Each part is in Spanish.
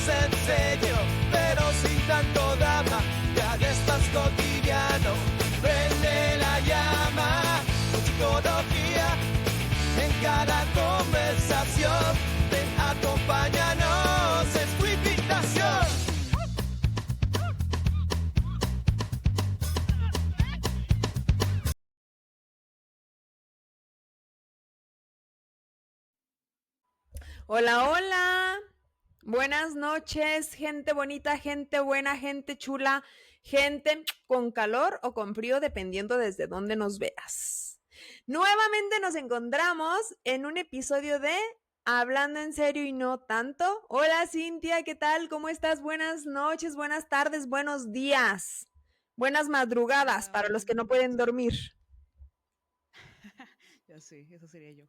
enseño, pero sin tanto drama, que hagas más cotidiano. Prende la llama con psicología en cada conversación. Ven, acompáñanos, es tu invitación. Hola, hola. Buenas noches, gente bonita, gente buena, gente chula, gente con calor o con frío, dependiendo desde dónde nos veas. Nuevamente nos encontramos en un episodio de Hablando en serio y no tanto. Hola, Cintia, ¿qué tal? ¿Cómo estás? Buenas noches, buenas tardes, buenos días, buenas madrugadas Hola, para los hola. que no pueden dormir. Ya sé, eso sería yo.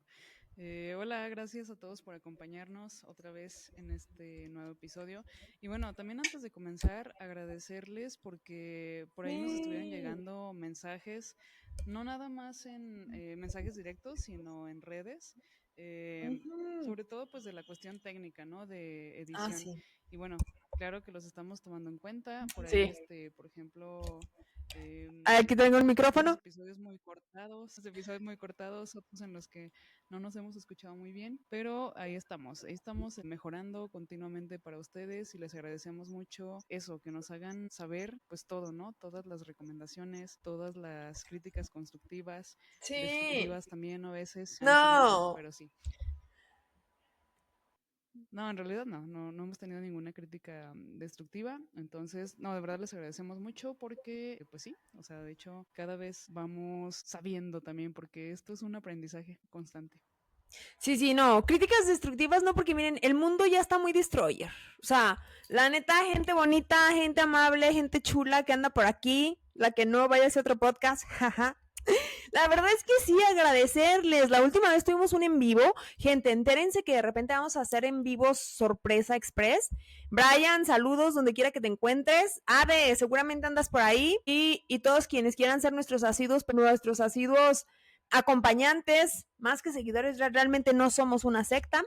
Hola, gracias a todos por acompañarnos otra vez en este nuevo episodio. Y bueno, también antes de comenzar, agradecerles porque por ahí nos estuvieron Sí. llegando mensajes, no nada más en mensajes directos, sino en redes, Ujú. sobre todo pues de la cuestión técnica, ¿no? De Ah, edición. sí. Y bueno, claro que los estamos tomando en cuenta. Por ahí, Sí. por ejemplo... Aquí tengo el unos micrófono. episodios muy cortados, otros en los que no nos hemos escuchado muy bien, pero ahí estamos mejorando continuamente para ustedes y les agradecemos mucho eso, que nos hagan saber pues todo, ¿no? Todas las recomendaciones, todas las críticas constructivas, Sí. destructivas también a veces han servido, No. pero sí. No, en realidad no hemos tenido ninguna crítica destructiva, entonces, no, de verdad les agradecemos mucho porque, pues sí, o sea, de hecho, cada vez vamos sabiendo también porque esto es un aprendizaje constante. Sí, sí, no. Críticas destructivas no, porque miren, el mundo ya está muy destroyer. O sea, la neta, gente bonita, gente amable, gente chula que anda por aquí, la que no vaya a hacer otro podcast, jaja. La verdad es que sí, agradecerles. La última vez tuvimos un en vivo. Gente, entérense que de repente vamos a hacer en vivos sorpresa express. Brian, saludos donde quiera que te encuentres. Ade, seguramente andas por ahí. Y todos quienes quieran ser nuestros asiduos acompañantes, más que seguidores, realmente no somos una secta.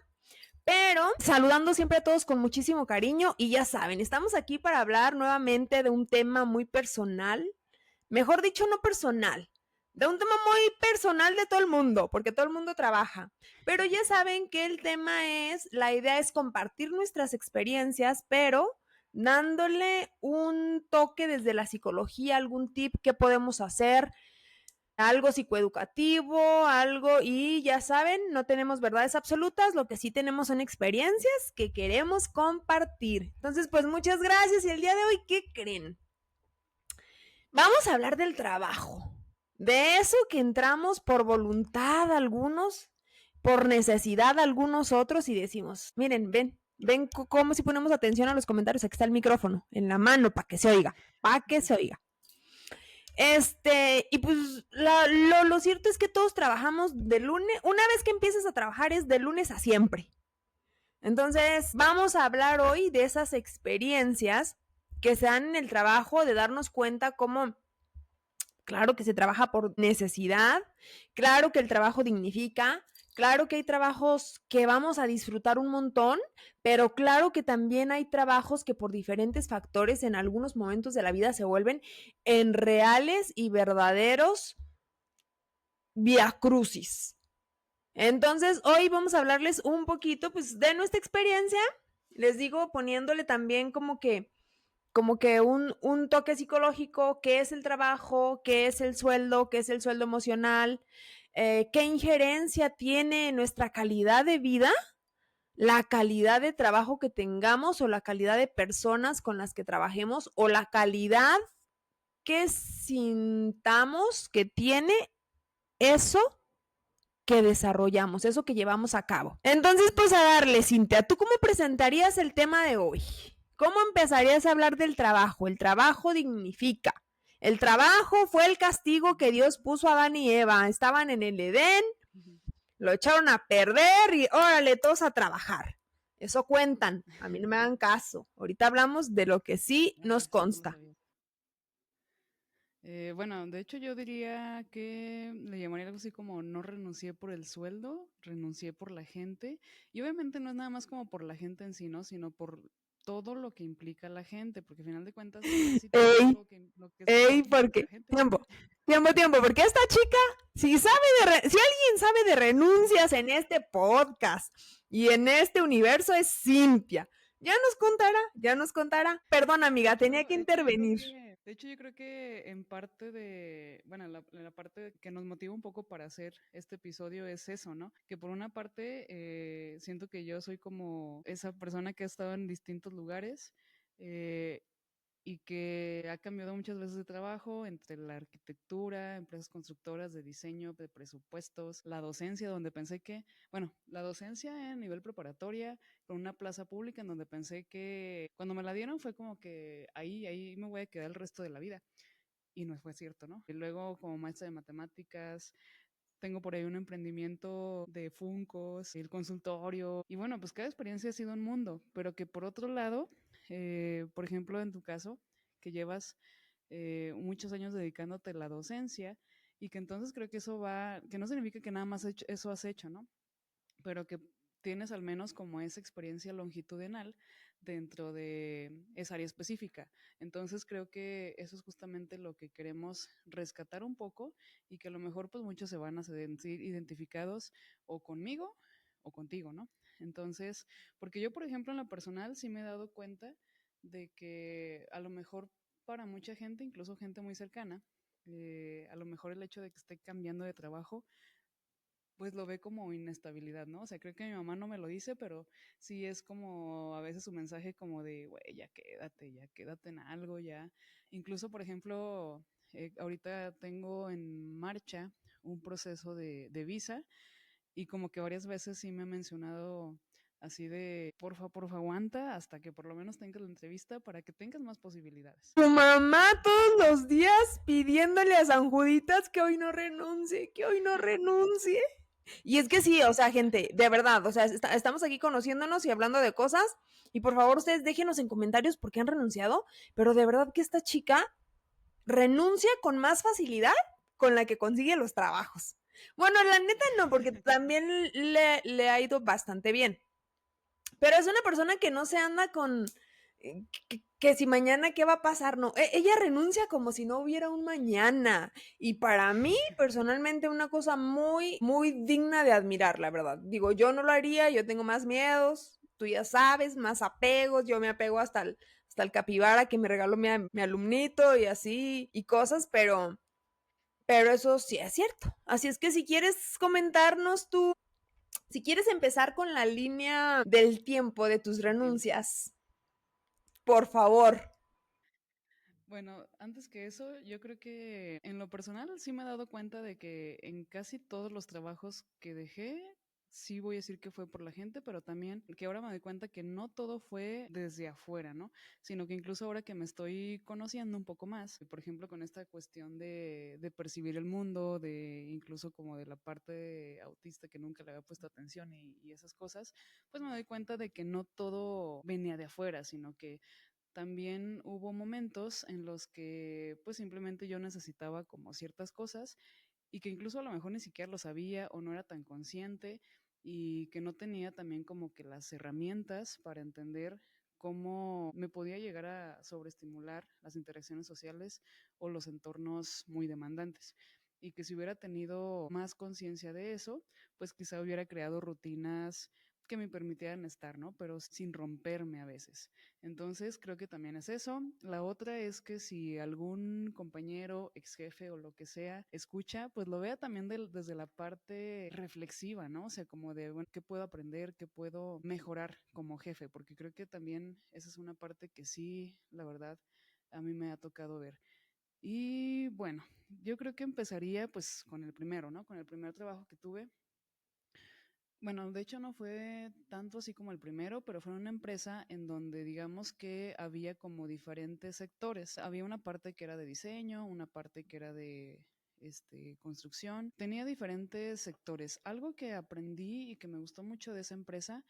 Pero saludando siempre a todos con muchísimo cariño. Y ya saben, estamos aquí para hablar nuevamente de un tema muy personal. Mejor dicho, no personal, de un tema muy personal de todo el mundo, porque todo el mundo trabaja. Pero ya saben que el tema es, la idea es compartir nuestras experiencias, pero dándole un toque desde la psicología, algún tip que podemos hacer, algo psicoeducativo, algo, y ya saben, no tenemos verdades absolutas, lo que sí tenemos son experiencias que queremos compartir. Entonces, pues muchas gracias y el día de hoy, ¿qué creen? Vamos a hablar del trabajo, de eso que entramos por voluntad algunos, por necesidad algunos otros y decimos, miren, ven cómo si ponemos atención a los comentarios, aquí está el micrófono, en la mano, para que se oiga, para que se oiga. Y pues lo cierto es que todos trabajamos de lunes, una vez que empiezas a trabajar es de lunes a siempre. Entonces, vamos a hablar hoy de esas experiencias que se dan en el trabajo, de darnos cuenta cómo claro que se trabaja por necesidad, claro que el trabajo dignifica, claro que hay trabajos que vamos a disfrutar un montón, pero claro que también hay trabajos que por diferentes factores en algunos momentos de la vida se vuelven en reales y verdaderos viacrucis. Entonces, hoy vamos a hablarles un poquito pues de nuestra experiencia, les digo poniéndole también como que un toque psicológico, qué es el trabajo, qué es el sueldo emocional, qué injerencia tiene en nuestra calidad de vida, la calidad de trabajo que tengamos o la calidad de personas con las que trabajemos o la calidad que sintamos que tiene eso que desarrollamos, eso que llevamos a cabo. Entonces, pues a darle, Cintia, ¿tú cómo presentarías el tema de hoy? ¿Cómo empezarías a hablar del trabajo? El trabajo dignifica. El trabajo fue el castigo que Dios puso a Adán y Eva. Estaban en el Edén, lo echaron a perder y órale, todos a trabajar. Eso cuentan. A mí no me hagan caso. Ahorita hablamos de lo que sí Ok, nos eso no lo consta. sabía. Bueno, de hecho yo diría que le llamaría algo así como no renuncié por el sueldo, renuncié por la gente. Y obviamente no es nada más como por la gente en sí, ¿no? Sino por todo lo que implica la gente, porque al final de cuentas casi todo Ey, lo que es ey, trabajo implica porque, la gente. tiempo, porque esta chica, si alguien sabe de renuncias en este podcast y en este universo es Cintia. Ya nos contará. Perdón, amiga, tenía que De hecho, yo creo intervenir. que, de hecho, yo creo que en parte de, bueno, la parte que nos motiva un poco para hacer este episodio es eso, ¿no? Que por una parte siento que yo soy como esa persona que ha estado en distintos lugares eh, y que ha cambiado muchas veces de trabajo entre la arquitectura, empresas constructoras de diseño, de presupuestos, la docencia, donde pensé que, bueno, la docencia en nivel preparatoria, con una plaza pública en donde pensé que cuando me la dieron fue como que ahí me voy a quedar el resto de la vida. Y no fue cierto, ¿no? Y luego como maestra de matemáticas, tengo por ahí un emprendimiento de Funcos, el consultorio, y bueno, pues cada experiencia ha sido un mundo, pero que por otro lado, por ejemplo, en tu caso, que llevas muchos años dedicándote a la docencia, y que entonces creo que eso va, que no significa que nada más eso has hecho, ¿no? Pero que tienes al menos como esa experiencia longitudinal dentro de esa área específica. Entonces creo que eso es justamente lo que queremos rescatar un poco y que a lo mejor pues muchos se van a sentir identificados o conmigo o contigo, ¿no? Entonces, porque yo por ejemplo en lo personal sí me he dado cuenta de que a lo mejor para mucha gente, incluso gente muy cercana, a lo mejor el hecho de que esté cambiando de trabajo pues lo ve como inestabilidad, ¿no? O sea, creo que mi mamá no me lo dice, pero sí es como a veces su mensaje como de, güey, ya quédate en algo, ya. Incluso, por ejemplo, ahorita tengo en marcha un proceso de visa y como que varias veces sí me ha mencionado así de, porfa, aguanta hasta que por lo menos tengas la entrevista para que tengas más posibilidades. Tu mamá todos los días pidiéndole a San Juditas que hoy no renuncie, que hoy no renuncie. Y es que sí, o sea, gente, de verdad, o sea, estamos aquí conociéndonos y hablando de cosas. Y por favor, ustedes déjenos en comentarios por qué han renunciado. Pero de verdad que esta chica renuncia con más facilidad con la que consigue los trabajos. Bueno, la neta no, porque también le ha ido bastante bien. Pero es una persona que no se anda con que si mañana qué va a pasar, no. Ella renuncia como si no hubiera un mañana. Y para mí, personalmente, una cosa muy, muy digna de admirar, la verdad. Digo, yo no lo haría, yo tengo más miedos, tú ya sabes, más apegos, yo me apego hasta el capibara que me regaló mi alumnito y así, y cosas, pero eso sí es cierto. Así es que si quieres comentarnos tú, si quieres empezar con la línea del tiempo de tus El tiempo. renuncias, por favor. Bueno, antes que eso, yo creo que en lo personal sí me he dado cuenta de que en casi todos los trabajos que dejé, sí voy a decir que fue por la gente, pero también que ahora me doy cuenta que no todo fue desde afuera, ¿no? Sino que incluso ahora que me estoy conociendo un poco más, por ejemplo, con esta cuestión de percibir el mundo, de incluso como de la parte autista que nunca le había puesto atención y esas cosas, pues me doy cuenta de que no todo venía de afuera, sino que también hubo momentos en los que pues simplemente yo necesitaba como ciertas cosas y que incluso a lo mejor ni siquiera lo sabía o no era tan consciente y que no tenía también como que las herramientas para entender cómo me podía llegar a sobreestimular las interacciones sociales o los entornos muy demandantes. Y que si hubiera tenido más conciencia de eso, pues quizá hubiera creado rutinas que me permitieran estar, ¿no? Pero sin romperme a veces. Entonces, creo que también es eso. La otra es que si algún compañero, ex jefe o lo que sea escucha, pues lo vea también desde la parte reflexiva, ¿no? O sea, como de, bueno, ¿qué puedo aprender? ¿Qué puedo mejorar como jefe? Porque creo que también esa es una parte que sí, la verdad, a mí me ha tocado ver. Y bueno, yo creo que empezaría pues con el primero, ¿no? Con el primer trabajo que tuve. Bueno, de hecho no fue tanto así como el primero, pero fue una empresa en donde digamos que había como diferentes sectores. Había una parte que era de diseño, una parte que era de construcción. Tenía diferentes sectores. Algo que aprendí y que me gustó mucho de esa empresa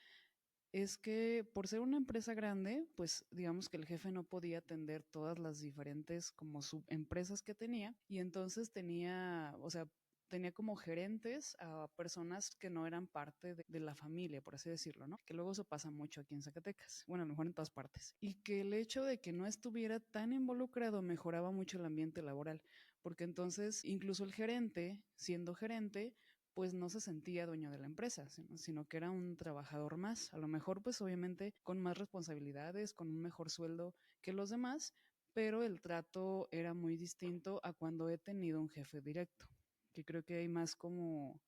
es que por ser una empresa grande, pues digamos que el jefe no podía atender todas las diferentes como subempresas que tenía y entonces tenía, o sea, tenía como gerentes a personas que no eran parte de la familia, por así decirlo, ¿no? Que luego eso pasa mucho aquí en Zacatecas, bueno, a lo mejor en todas partes. Y que el hecho de que no estuviera tan involucrado mejoraba mucho el ambiente laboral, porque entonces incluso el gerente, siendo gerente, pues no se sentía dueño de la empresa, sino que era un trabajador más, a lo mejor pues obviamente con más responsabilidades, con un mejor sueldo que los demás, pero el trato era muy distinto a cuando he tenido un jefe directo, que creo que hay más como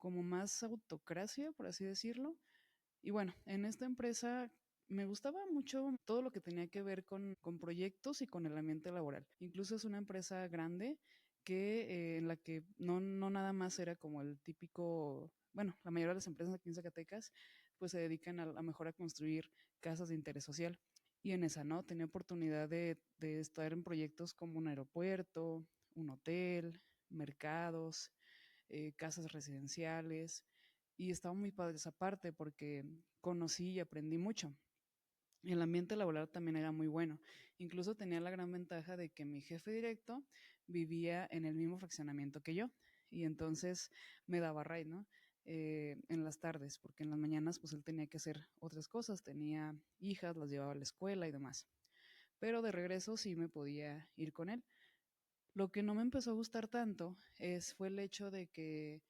más autocracia, por así decirlo. Y bueno, en esta empresa me gustaba mucho todo lo que tenía que ver con proyectos y con el ambiente laboral. Incluso es una empresa grande que en la que no nada más era como el típico, bueno, la mayoría de las empresas aquí en Zacatecas pues se dedican a mejor a construir casas de interés social. Y en esa, ¿no? Tenía oportunidad de estar en proyectos como un aeropuerto, un hotel, mercados, casas residenciales, y estaba muy padre esa parte porque conocí y aprendí mucho. El ambiente laboral también era muy bueno. Incluso tenía la gran ventaja de que mi jefe directo vivía en el mismo fraccionamiento que yo, y entonces me daba ride, ¿no? En las tardes, porque en las mañanas pues él tenía que hacer otras cosas, tenía hijas, las llevaba a la escuela y demás. Pero de regreso sí me podía ir con él. Lo que no me empezó a gustar tanto fue el hecho de que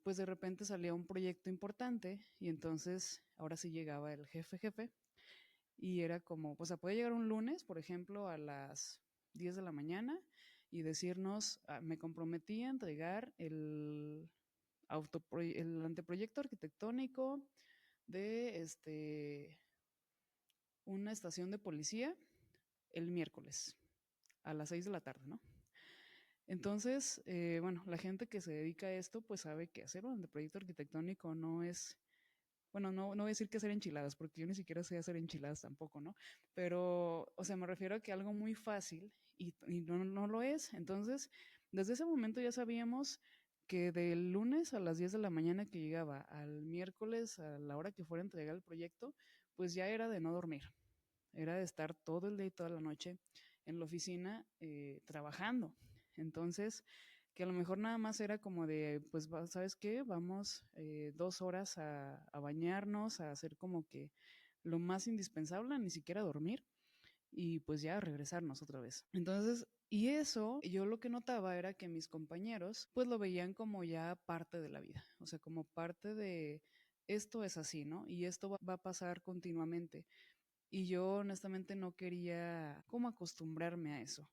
pues de repente salía un proyecto importante y entonces ahora sí llegaba el jefe y era como, pues puede llegar un lunes, por ejemplo, a las 10 de la mañana y decirnos, me comprometí a entregar el anteproyecto arquitectónico de una estación de policía el miércoles a las 6 de la tarde, ¿no? Entonces, bueno, la gente que se dedica a esto, pues sabe que hacer un anteproyecto arquitectónico no es, bueno, no voy a decir que hacer enchiladas, porque yo ni siquiera sé hacer enchiladas tampoco, ¿no? Pero, o sea, me refiero a que algo muy fácil y no lo es. Entonces, desde ese momento ya sabíamos que del lunes a las 10 de la mañana que llegaba al miércoles a la hora que fuera a entregar el proyecto, pues ya era de no dormir, era de estar todo el día y toda la noche en la oficina trabajando. Entonces, que a lo mejor nada más era como de, pues, ¿sabes qué? Vamos 2 horas a bañarnos, a hacer como que lo más indispensable, ni siquiera dormir, y pues ya regresarnos otra vez. Entonces, y eso, yo lo que notaba era que mis compañeros, pues lo veían como ya parte de la vida, o sea, como parte de, esto es así, ¿no? Y esto va a pasar continuamente. Y yo honestamente no quería como acostumbrarme a eso,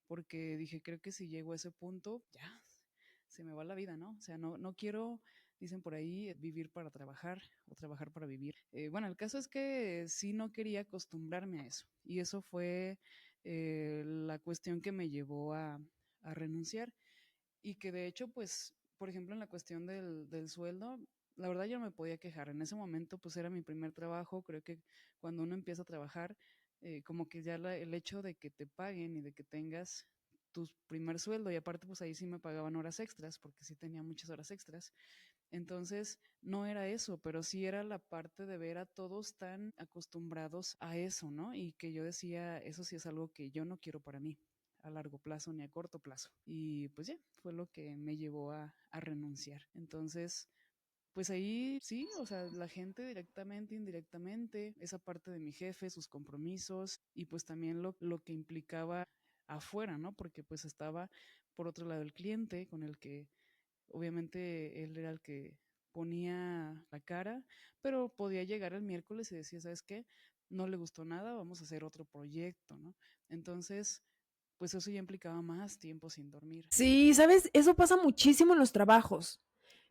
porque dije, creo que si llego a ese punto, ya se me va la vida, ¿no? O sea, no quiero, dicen por ahí, vivir para trabajar o trabajar para vivir. Bueno, el caso es que sí no quería acostumbrarme a eso. Y eso fue la cuestión que me llevó a renunciar. Y que de hecho, pues, por ejemplo, en la cuestión del sueldo, la verdad yo no me podía quejar. En ese momento, pues era mi primer trabajo. Creo que cuando uno empieza a trabajar, como que ya el hecho de que te paguen y de que tengas tu primer sueldo, y aparte pues ahí sí me pagaban horas extras, porque sí tenía muchas horas extras. Entonces, no era eso, pero sí era la parte de ver a todos tan acostumbrados a eso, ¿no? Y que yo decía, eso sí es algo que yo no quiero para mí a largo plazo ni a corto plazo. Y pues ya, fue lo que me llevó a renunciar. Entonces, pues ahí sí, o sea, la gente directamente, indirectamente, esa parte de mi jefe, sus compromisos y pues también lo que implicaba afuera, ¿no? Porque pues estaba por otro lado el cliente con el que obviamente él era el que ponía la cara, pero podía llegar el miércoles y decía, ¿sabes qué? No le gustó nada, vamos a hacer otro proyecto, ¿no? Entonces, pues eso ya implicaba más tiempo sin dormir. Sí, ¿sabes? Eso pasa muchísimo en los trabajos.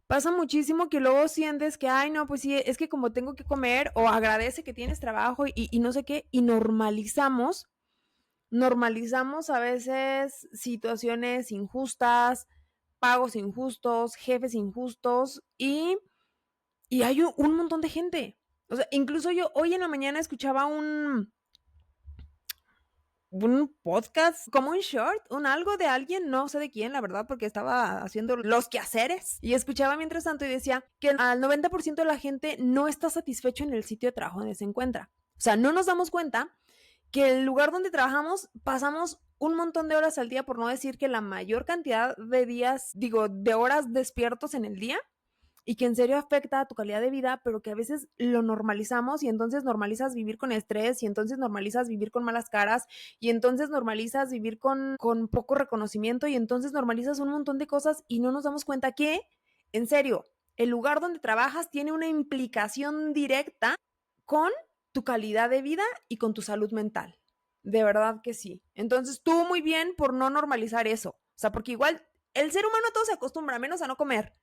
Pasa muchísimo que luego sientes que, ay, no, pues sí, es que como tengo que comer, o agradece que tienes trabajo y no sé qué, y normalizamos a veces situaciones injustas, pagos injustos, jefes injustos, y hay un montón de gente. O sea, incluso yo hoy en la mañana escuchaba un podcast, como un short, un algo de alguien, no sé de quién, la verdad, porque estaba haciendo los quehaceres y escuchaba mientras tanto y decía que al 90% de la gente no está satisfecho en el sitio de trabajo donde se encuentra. O sea, no nos damos cuenta que el lugar donde trabajamos pasamos un montón de horas al día, por no decir que la mayor cantidad de días, de horas despiertos en el día, y que en serio afecta a tu calidad de vida, pero que a veces lo normalizamos y entonces normalizas vivir con estrés y entonces normalizas vivir con malas caras y entonces normalizas vivir con poco reconocimiento y entonces normalizas un montón de cosas y no nos damos cuenta que, en serio, el lugar donde trabajas tiene una implicación directa con tu calidad de vida y con tu salud mental. De verdad que sí. Entonces tú muy bien por no normalizar eso. O sea, porque igual el ser humano todo se acostumbra, menos a no comer.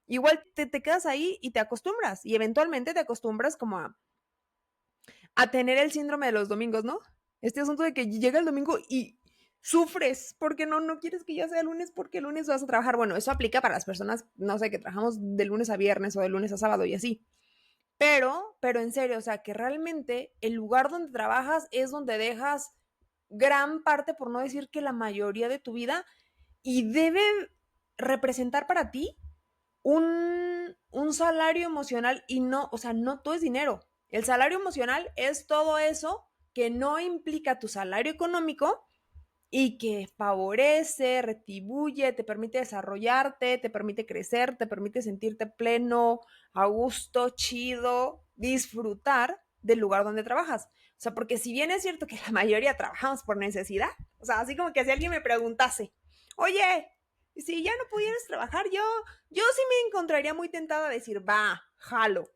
Igual te quedas ahí y te acostumbras y eventualmente te acostumbras como a tener el síndrome de los domingos, ¿no? Este asunto de que llega el domingo y sufres porque no quieres que ya sea lunes porque el lunes vas a trabajar. Bueno, eso aplica para las personas, no sé, que trabajamos de lunes a viernes o de lunes a sábado y así. Pero en serio, o sea, que realmente el lugar donde trabajas es donde dejas gran parte, por no decir que la mayoría de tu vida, y debe representar para ti un salario emocional y no, o sea, no todo es dinero. El salario emocional es todo eso que no implica tu salario económico y que favorece, retribuye, te permite desarrollarte, te permite crecer, te permite sentirte pleno, a gusto, chido, disfrutar del lugar donde trabajas. O sea, porque si bien es cierto que la mayoría trabajamos por necesidad, o sea, así como que si alguien me preguntase, oye, si ya no pudieras trabajar, yo sí me encontraría muy tentada a decir, va, jalo.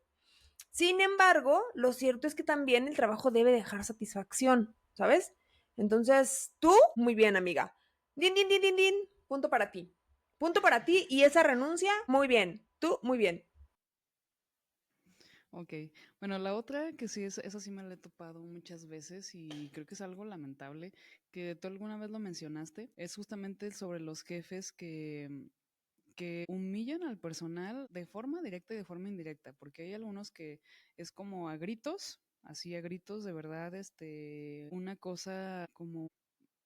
Sin embargo, lo cierto es que también el trabajo debe dejar satisfacción, ¿sabes? Entonces, tú, muy bien, amiga. Din, din, din, din, din. Punto para ti. Punto para ti y esa renuncia, muy bien. Tú, muy bien. Ok, bueno, la otra que sí, esa sí me la he topado muchas veces y creo que es algo lamentable, que tú alguna vez lo mencionaste, es justamente sobre los jefes que humillan al personal de forma directa y de forma indirecta, porque hay algunos que es como a gritos, así a gritos de verdad, una cosa como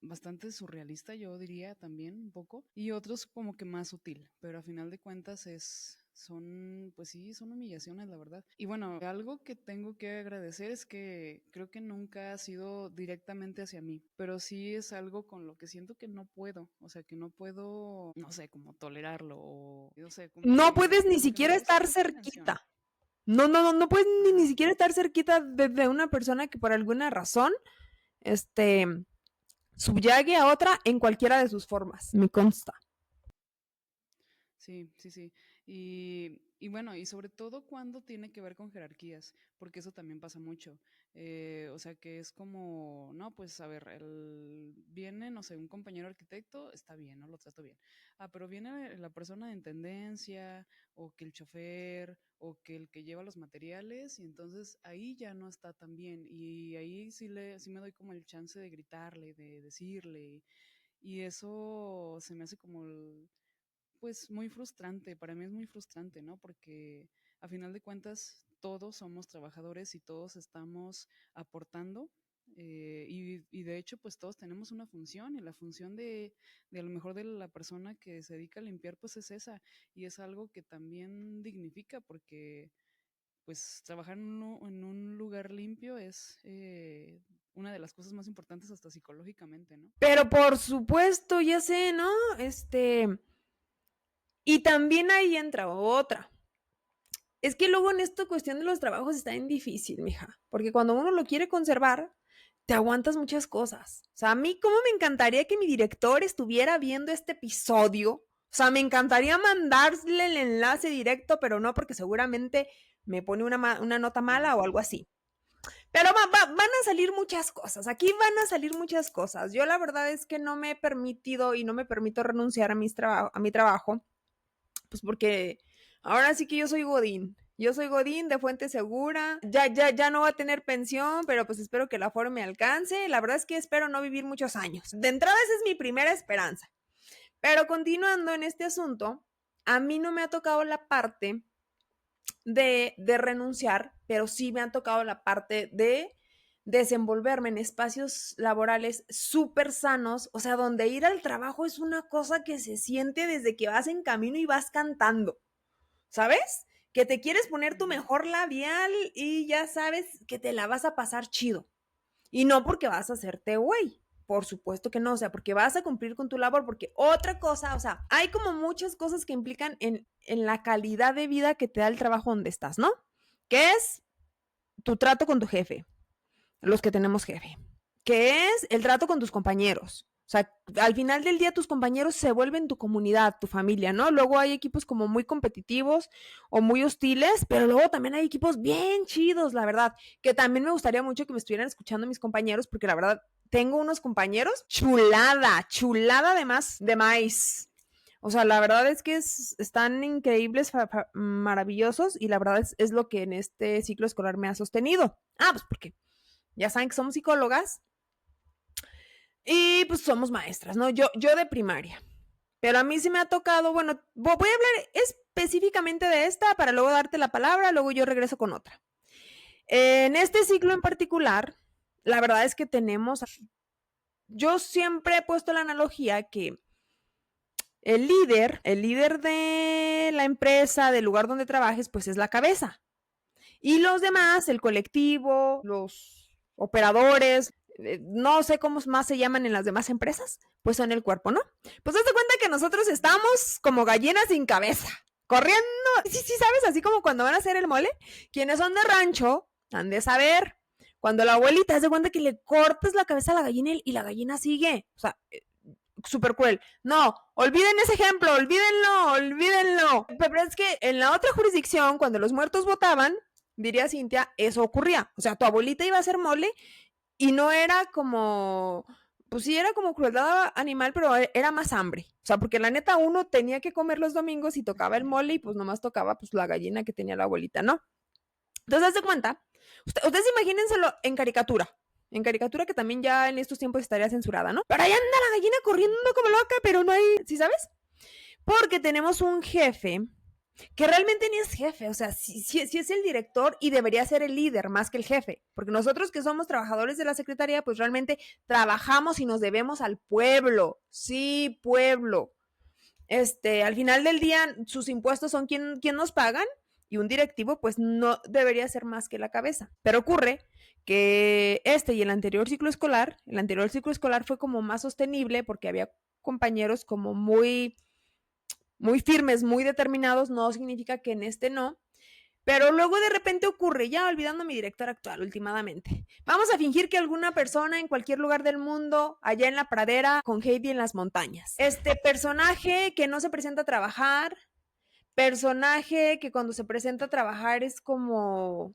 bastante surrealista, yo diría también un poco, y otros como que más sutil, pero a final de cuentas son, pues sí, son humillaciones, la verdad. Y bueno, algo que tengo que agradecer es que creo que nunca ha sido directamente hacia mí, pero sí es algo con lo que siento que no puedo, o sea, que no puedo, no sé, como tolerarlo, o no sé, como No que, puedes ni como que me siquiera causa estar mucha tensión. cerquita. No puedes ni Ajá. siquiera estar cerquita de una persona que por alguna razón, este, subyague a otra en cualquiera de sus formas. Me consta. Sí, sí, sí. Y bueno, y sobre todo cuando tiene que ver con jerarquías, porque eso también pasa mucho. O sea, que es como, no, pues a ver, viene, no sé, un compañero arquitecto, está bien, ¿no? Lo trato bien. Ah, pero viene la persona de intendencia, o que el chofer, o que el que lleva los materiales, y entonces ahí ya no está tan bien. Y ahí sí me doy como el chance de gritarle, de decirle, y eso se me hace como pues muy frustrante, para mí es muy frustrante, ¿no? Porque a final de cuentas todos somos trabajadores y todos estamos aportando. Y de hecho, pues todos tenemos una función y la función de a lo mejor de la persona que se dedica a limpiar, pues es esa. Y es algo que también dignifica porque pues trabajar en un lugar limpio es una de las cosas más importantes hasta psicológicamente, ¿no? Pero por supuesto, ya sé, ¿no? Y también ahí entra otra. Es que luego en esta cuestión de los trabajos está bien difícil, mija, porque cuando uno lo quiere conservar, te aguantas muchas cosas. O sea, a mí cómo me encantaría que mi director estuviera viendo este episodio. O sea, me encantaría mandarle el enlace directo, pero no porque seguramente me pone una nota mala o algo así. Pero van a salir muchas cosas. Aquí van a salir muchas cosas. Yo la verdad es que no me he permitido y no me permito renunciar a mi trabajo, pues porque ahora sí que yo soy Godín. Yo soy Godín de fuente segura. Ya no va a tener pensión, pero pues espero que la Afore me alcance. La verdad es que espero no vivir muchos años. De entrada, esa es mi primera esperanza. Pero continuando en este asunto, a mí no me ha tocado la parte de renunciar, pero sí me ha tocado la parte de desenvolverme en espacios laborales súper sanos, o sea, donde ir al trabajo es una cosa que se siente desde que vas en camino y vas cantando, ¿sabes? Que te quieres poner tu Ujú. mejor labial y ya sabes que te la vas a pasar chido. Y no porque vas a hacerte güey. Por supuesto que no, o sea, porque vas a cumplir con tu labor, porque otra cosa, o sea, hay como muchas cosas que implican en la calidad de vida que te da el trabajo donde estás, ¿no? Que es tu trato con tu jefe, los que tenemos jefe, que es el trato con tus compañeros. O sea, al final del día tus compañeros se vuelven tu comunidad, tu familia, ¿no? Luego hay equipos como muy competitivos o muy hostiles, pero luego también hay equipos bien chidos, la verdad, que también me gustaría mucho que me estuvieran escuchando mis compañeros, porque la verdad tengo unos compañeros chulada, chulada además de maíz. O sea, la verdad es que están increíbles, maravillosos, y la verdad es lo que en este ciclo escolar me ha sostenido. Pues porque ya saben que somos psicólogas y pues somos maestras, ¿no? Yo de primaria. Pero a mí sí me ha tocado, bueno, voy a hablar específicamente de esta para luego darte la palabra, luego yo regreso con otra. En este ciclo en particular, la verdad es que yo siempre he puesto la analogía que el líder de la empresa, del lugar donde trabajes, pues es la cabeza. Y los demás, el colectivo, los operadores, no sé cómo más se llaman en las demás empresas, pues son el cuerpo, ¿no? Pues hazte cuenta que nosotros estamos como gallinas sin cabeza, corriendo, sí, sabes, así como cuando van a hacer el mole, quienes son de rancho han de saber, cuando la abuelita hace cuenta que le cortas la cabeza a la gallina y la gallina sigue, o sea, súper cruel. No, olviden ese ejemplo, olvídenlo. Pero es que en la otra jurisdicción, cuando los muertos votaban, diría Cintia, eso ocurría. O sea, tu abuelita iba a hacer mole y no era como, pues sí, era como crueldad animal, pero era más hambre. O sea, porque la neta uno tenía que comer los domingos y tocaba el mole y pues nomás tocaba pues la gallina que tenía la abuelita, ¿no? Entonces, hazte cuenta, ustedes imagínenselo en caricatura. En caricatura que también ya en estos tiempos estaría censurada, ¿no? Pero ahí anda la gallina corriendo como loca, pero no hay, ¿sí sabes? Porque tenemos un jefe que realmente ni es jefe, o sea, sí es el director y debería ser el líder más que el jefe, porque nosotros que somos trabajadores de la secretaría, pues realmente trabajamos y nos debemos al pueblo, sí, pueblo. Al final del día, sus impuestos son quien nos pagan, y un directivo pues no debería ser más que la cabeza. Pero ocurre que y el anterior ciclo escolar fue como más sostenible porque había compañeros como muy firmes, muy determinados, no significa que en este no, pero luego de repente ocurre, ya olvidando a mi director actual últimamente, vamos a fingir que alguna persona en cualquier lugar del mundo, allá en la pradera, con Heidi en las montañas, personaje que no se presenta a trabajar, personaje que cuando se presenta a trabajar es como,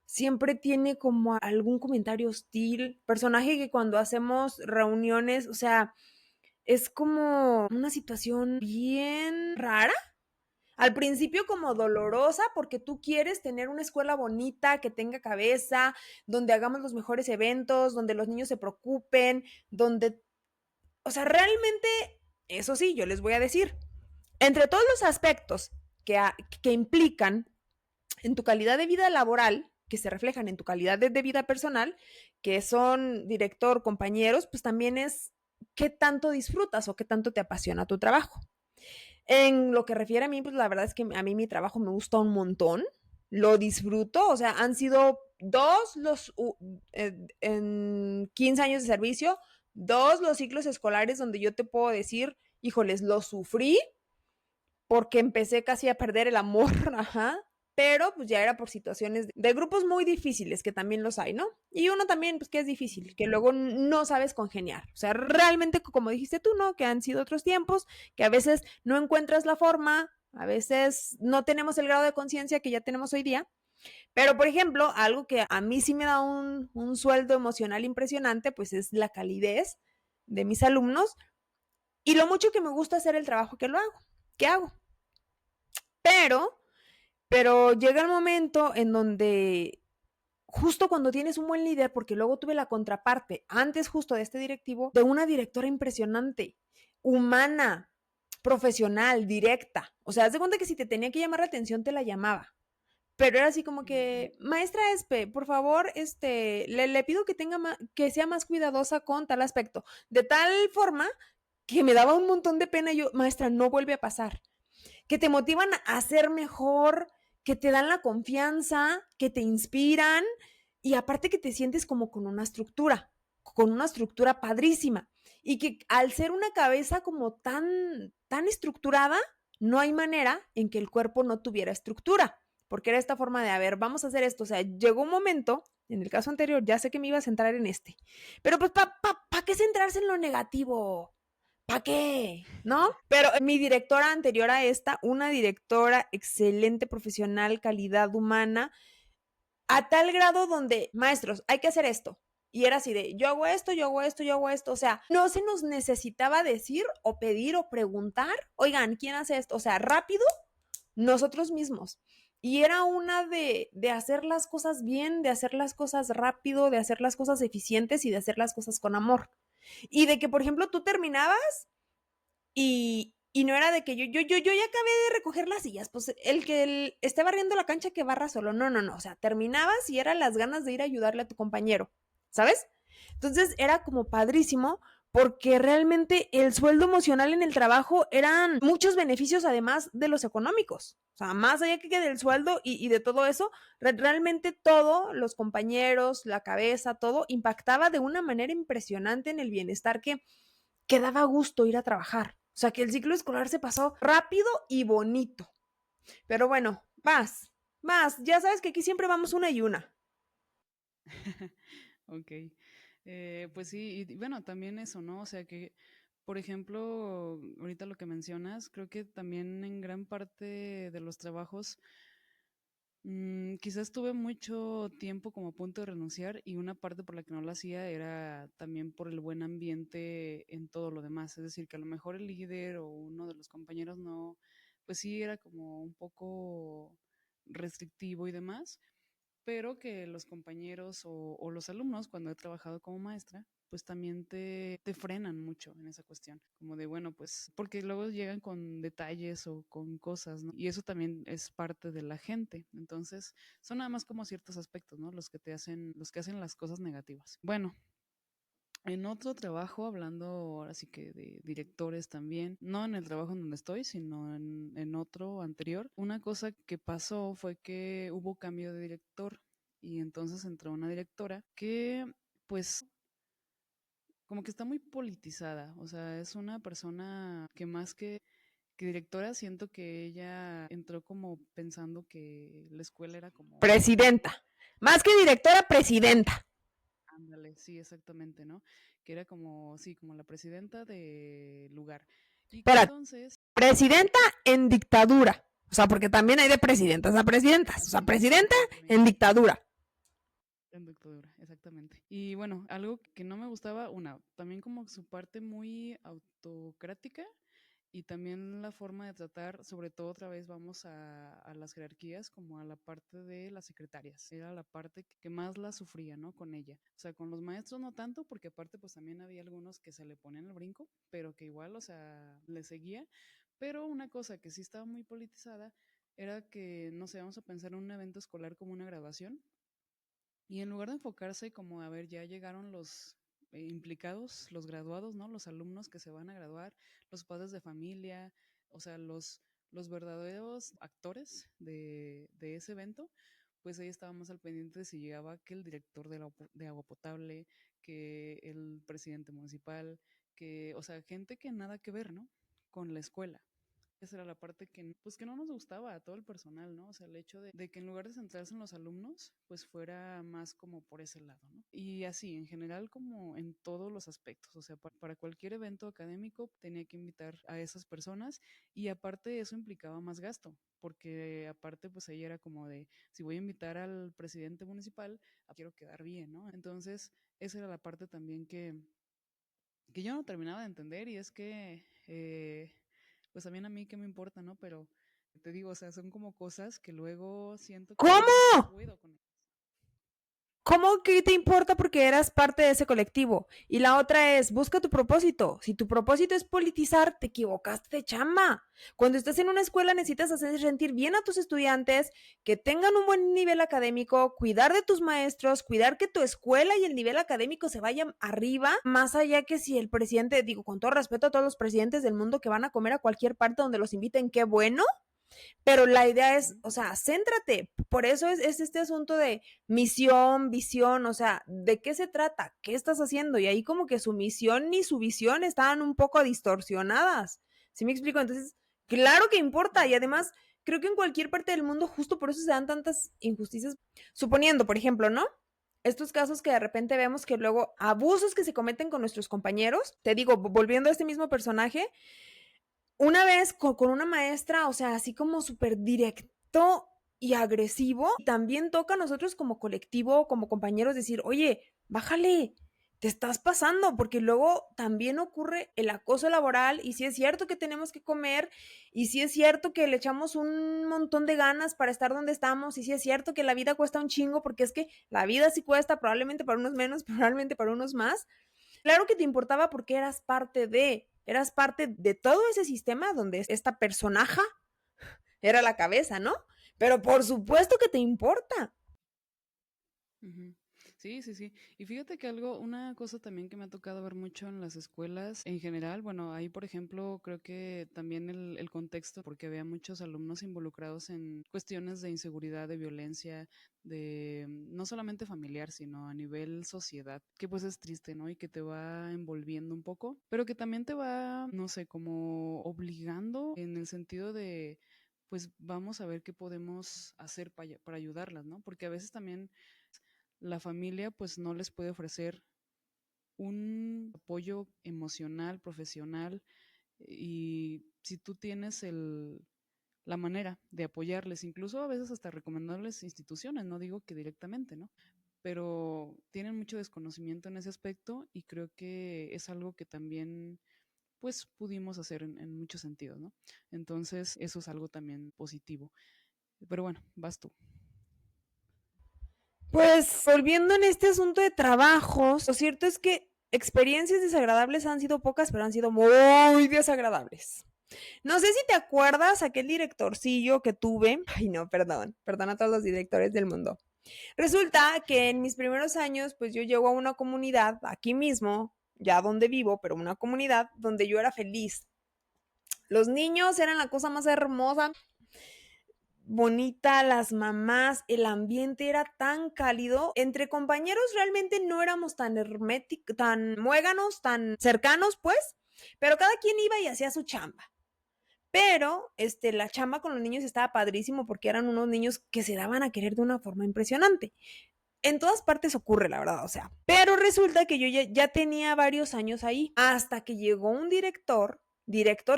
siempre tiene como algún comentario hostil, personaje que cuando hacemos reuniones, o sea, es como una situación bien rara. Al principio como dolorosa porque tú quieres tener una escuela bonita, que tenga cabeza, donde hagamos los mejores eventos, donde los niños se preocupen, donde, o sea, realmente, eso sí, yo les voy a decir, entre todos los aspectos que implican en tu calidad de vida laboral, que se reflejan en tu calidad de vida personal, que son director, compañeros, pues también es qué tanto disfrutas o qué tanto te apasiona tu trabajo. En lo que refiere a mí, pues la verdad es que a mí mi trabajo me gusta un montón, lo disfruto, o sea, han sido en 15 años de servicio, 2 los ciclos escolares donde yo te puedo decir, híjoles, lo sufrí porque empecé casi a perder el amor, ajá, pero pues ya era por situaciones de grupos muy difíciles, que también los hay, ¿no? Y uno también, pues que es difícil, que luego no sabes congeniar. O sea, realmente, como dijiste tú, ¿no? Que han sido otros tiempos, que a veces no encuentras la forma, a veces no tenemos el grado de conciencia que ya tenemos hoy día. Pero, por ejemplo, algo que a mí sí me da un sueldo emocional impresionante, pues es la calidez de mis alumnos y lo mucho que me gusta hacer el trabajo que hago. Pero llega el momento en donde justo cuando tienes un buen líder, porque luego tuve la contraparte, antes justo de este directivo, de una directora impresionante, humana, profesional, directa. O sea, haz de cuenta que si te tenía que llamar la atención, te la llamaba. Pero era así como que, maestra Espe, por favor, le pido que sea más cuidadosa con tal aspecto. De tal forma que me daba un montón de pena y yo, maestra, no vuelve a pasar. Que te motivan a ser mejor, que te dan la confianza, que te inspiran y aparte que te sientes como con una estructura. con una estructura padrísima. Y que al ser una cabeza como tan estructurada, no hay manera en que el cuerpo no tuviera estructura, porque era esta forma de, a ver, vamos a hacer esto. O sea, llegó un momento, en el caso anterior, ya sé que me iba a centrar en este, pero pues, ¿para qué centrarse en lo negativo? ¿Para qué? ¿No? Pero mi directora anterior a esta, una directora excelente, profesional, calidad humana, a tal grado donde, maestros, hay que hacer esto. Y era así de, yo hago esto, yo hago esto, yo hago esto. O sea, no se nos necesitaba decir o pedir o preguntar, oigan, ¿quién hace esto? O sea, rápido, nosotros mismos. Y era una de hacer las cosas bien, de hacer las cosas rápido, de hacer las cosas eficientes y de hacer las cosas con amor. Y de que, por ejemplo, tú terminabas y no era de que yo ya acabé de recoger las sillas, pues el que esté barriendo la cancha que barra solo. No, o sea, terminabas y eran las ganas de ir a ayudarle a tu compañero, ¿sabes? Entonces era como padrísimo porque realmente el sueldo emocional en el trabajo eran muchos beneficios además de los económicos. O sea, más allá que del sueldo y de todo eso, realmente todo, los compañeros, la cabeza, todo impactaba de una manera impresionante en el bienestar que daba gusto ir a trabajar. O sea, que el ciclo escolar se pasó rápido y bonito. Pero bueno, más. Ya sabes que aquí siempre vamos una y una. Ok. Pues sí, y bueno, también eso, ¿no? O sea que, por ejemplo, ahorita lo que mencionas, creo que también en gran parte de los trabajos, quizás tuve mucho tiempo como a punto de renunciar y una parte por la que no lo hacía era también por el buen ambiente en todo lo demás. Es decir, que a lo mejor el líder o uno de los compañeros no, pues sí era como un poco restrictivo y demás, pero que los compañeros o los alumnos, cuando he trabajado como maestra, pues también te frenan mucho en esa cuestión, como de, bueno, pues, porque luego llegan con detalles o con cosas, ¿no? Y eso también es parte de la gente, entonces son nada más como ciertos aspectos, ¿no? Los que hacen las cosas negativas. Bueno, en otro trabajo, hablando así que de directores también, no en el trabajo en donde estoy, sino en otro anterior, una cosa que pasó fue que hubo cambio de director y entonces entró una directora que pues como que está muy politizada, o sea, es una persona que más que directora, siento que ella entró como pensando que la escuela era como... Presidenta. Más que directora, presidenta. Ándale, sí, exactamente, ¿no? Que era como, sí, como la presidenta del lugar. Y que Espera, entonces, presidenta en dictadura. O sea, porque también hay de presidentas a presidentas. O sea, también, presidenta también, en dictadura. en dictadura, exactamente. Y bueno, algo que no me gustaba, también como su parte muy autocrática y también la forma de tratar, sobre todo otra vez vamos a las jerarquías, como a la parte de las secretarias. Era la parte que más la sufría, ¿no? Con ella. O sea, con los maestros no tanto, porque aparte pues también había algunos que se le ponían el brinco, pero que igual, o sea, le seguía. Pero una cosa que sí estaba muy politizada era que, no sé, vamos a pensar en un evento escolar como una graduación. Y en lugar de enfocarse como, a ver, ya llegaron los implicados, los graduados, ¿no? Los alumnos que se van a graduar, los padres de familia, o sea, los verdaderos actores de ese evento, pues ahí estábamos al pendiente de si llegaba que el director de agua potable, que el presidente municipal, que, o sea, gente que nada que ver, ¿no? Con la escuela. Esa era la parte que, pues, que no nos gustaba a todo el personal, ¿no? O sea, el hecho de que en lugar de centrarse en los alumnos, pues fuera más como por ese lado, ¿no? Y así, en general, como en todos los aspectos, o sea, para cualquier evento académico tenía que invitar a esas personas y aparte eso implicaba más gasto, porque aparte, pues ella era como de, si voy a invitar al presidente municipal, quiero quedar bien, ¿no? Entonces, esa era la parte también que yo no terminaba de entender y es que pues también a mí qué me importa, ¿no? Pero te digo, o sea, son como cosas que luego siento que no ¿Cómo? puedo con ellas. ¿Cómo que te importa porque eras parte de ese colectivo? Y la otra es, busca tu propósito. Si tu propósito es politizar, te equivocaste de chamba. Cuando estás en una escuela necesitas hacer sentir bien a tus estudiantes, que tengan un buen nivel académico, cuidar de tus maestros, cuidar que tu escuela y el nivel académico se vayan arriba, más allá que si el presidente, digo, con todo respeto a todos los presidentes del mundo que van a comer a cualquier parte donde los inviten, qué bueno, Pero la idea es, o sea, céntrate. Por eso es este asunto de misión, visión, o sea, ¿de qué se trata? ¿Qué estás haciendo? Y ahí como que su misión y su visión estaban un poco distorsionadas. ¿Sí me explico? Entonces, claro que importa. Y además, creo que en cualquier parte del mundo justo por eso se dan tantas injusticias. Suponiendo, por ejemplo, ¿no? Estos casos que de repente vemos que luego abusos que se cometen con nuestros compañeros, te digo, volviendo a este mismo personaje, una vez con una maestra, o sea, así como súper directo y agresivo, también toca a nosotros como colectivo, como compañeros, decir, oye, bájale, te estás pasando, porque luego también ocurre el acoso laboral y sí es cierto que tenemos que comer y sí es cierto que le echamos un montón de ganas para estar donde estamos y sí es cierto que la vida cuesta un chingo, porque es que la vida sí cuesta, probablemente para unos menos, probablemente para unos más. Claro que te importaba porque eras parte de todo ese sistema donde esta personaja era la cabeza, ¿no? Pero por supuesto que te importa. Ujú. Sí, sí, sí. Y fíjate que una cosa también que me ha tocado ver mucho en las escuelas en general, bueno, ahí por ejemplo creo que también el contexto, porque había muchos alumnos involucrados en cuestiones de inseguridad, de violencia, de no solamente familiar, sino a nivel sociedad, que pues es triste, ¿no? Y que te va envolviendo un poco, pero que también te va, no sé, como obligando en el sentido de pues vamos a ver qué podemos hacer para ayudarlas, ¿no? Porque a veces también la familia pues no les puede ofrecer un apoyo emocional, profesional, y si tú tienes la manera de apoyarles, incluso a veces hasta recomendarles instituciones, no digo que directamente, ¿no? Pero tienen mucho desconocimiento en ese aspecto y creo que es algo que también pues pudimos hacer en muchos sentidos, ¿no? Entonces eso es algo también positivo. Pero bueno, vas tú. Pues volviendo en este asunto de trabajos, lo cierto es que experiencias desagradables han sido pocas, pero han sido muy desagradables. No sé si te acuerdas aquel directorcillo que tuve. Ay, no, perdón a todos los directores del mundo. Resulta que en mis primeros años, pues yo llego a una comunidad aquí mismo, ya donde vivo, pero una comunidad donde yo era feliz. Los niños eran la cosa más hermosa, bonita, las mamás, el ambiente era tan cálido. Entre compañeros realmente no éramos tan herméticos, tan muéganos, tan cercanos, pues, pero cada quien iba y hacía su chamba. Pero la chamba con los niños estaba padrísimo porque eran unos niños que se daban a querer de una forma impresionante. En todas partes ocurre, la verdad, o sea. Pero resulta que yo ya tenía varios años ahí, hasta que llegó un director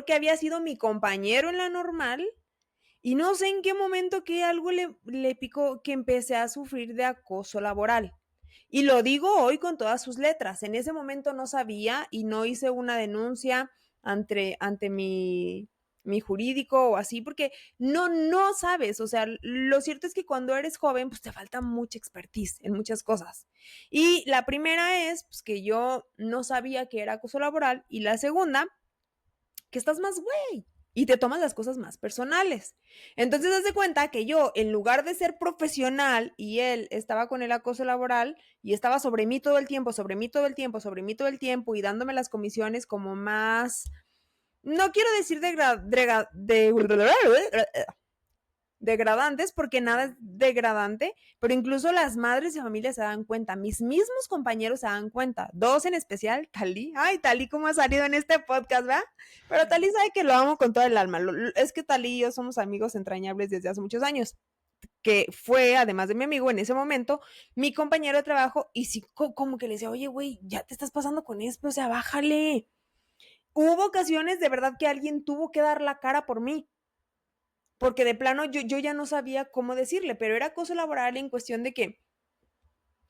que había sido mi compañero en la normal, y no sé en qué momento que algo le picó, que empecé a sufrir de acoso laboral. Y lo digo hoy con todas sus letras. En ese momento no sabía y no hice una denuncia ante mi jurídico o así, porque no sabes. O sea, lo cierto es que cuando eres joven, pues te falta mucha expertise en muchas cosas. Y la primera es pues, que yo no sabía que era acoso laboral, y la segunda, que estás más güey y te tomas las cosas más personales. Entonces, haz de cuenta que yo, en lugar de ser profesional y él estaba con el acoso laboral y estaba sobre mí todo el tiempo, sobre mí todo el tiempo, sobre mí todo el tiempo y dándome las comisiones como más, no quiero decir degradantes, porque nada es degradante, pero incluso las madres de familia se dan cuenta, mis mismos compañeros se dan cuenta, dos en especial, Tali, ay, Tali, cómo ha salido en este podcast, ¿verdad? Pero Tali sabe que lo amo con todo el alma, es que Tali y yo somos amigos entrañables desde hace muchos años, que fue, además de mi amigo en ese momento, mi compañero de trabajo, y sí, como que le decía, oye, güey, ya te estás pasando con esto, o sea, bájale. Hubo ocasiones de verdad que alguien tuvo que dar la cara por mí, porque de plano yo ya no sabía cómo decirle, pero era acoso laboral en cuestión de que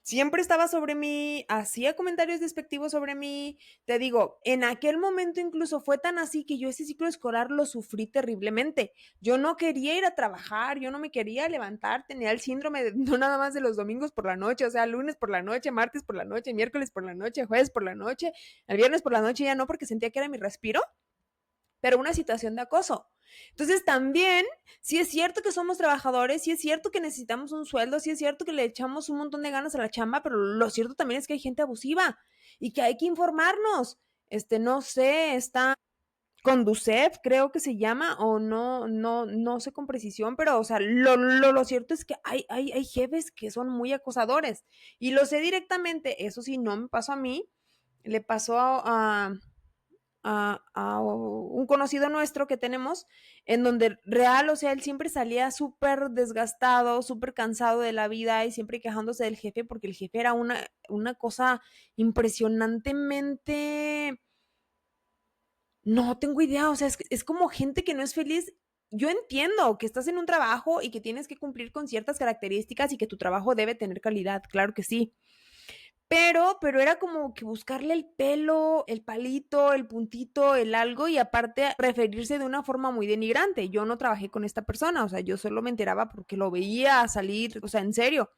siempre estaba sobre mí, hacía comentarios despectivos sobre mí. Te digo, en aquel momento incluso fue tan así que yo ese ciclo escolar lo sufrí terriblemente. Yo no quería ir a trabajar, yo no me quería levantar, tenía el síndrome no nada más de los domingos por la noche, o sea, lunes por la noche, martes por la noche, miércoles por la noche, jueves por la noche, el viernes por la noche ya no, porque sentía que era mi respiro, pero una situación de acoso. Entonces también, sí es cierto que somos trabajadores, sí es cierto que necesitamos un sueldo, sí es cierto que le echamos un montón de ganas a la chamba, pero lo cierto también es que hay gente abusiva y que hay que informarnos. No sé, está Conducef, creo que se llama, o no sé con precisión, pero, o sea, lo cierto es que hay jefes que son muy acosadores, y lo sé directamente, eso sí, no me pasó a mí, le pasó a un conocido nuestro que tenemos, en donde real, o sea, él siempre salía súper desgastado, súper cansado de la vida y siempre quejándose del jefe, porque el jefe era una cosa impresionantemente, no tengo idea, o sea, es como gente que no es feliz. Yo entiendo que estás en un trabajo y que tienes que cumplir con ciertas características y que tu trabajo debe tener calidad, claro que sí. Pero era como que buscarle el pelo, el palito, el puntito, el algo, y aparte referirse de una forma muy denigrante. Yo no trabajé con esta persona, o sea, yo solo me enteraba porque lo veía salir, o sea, en serio.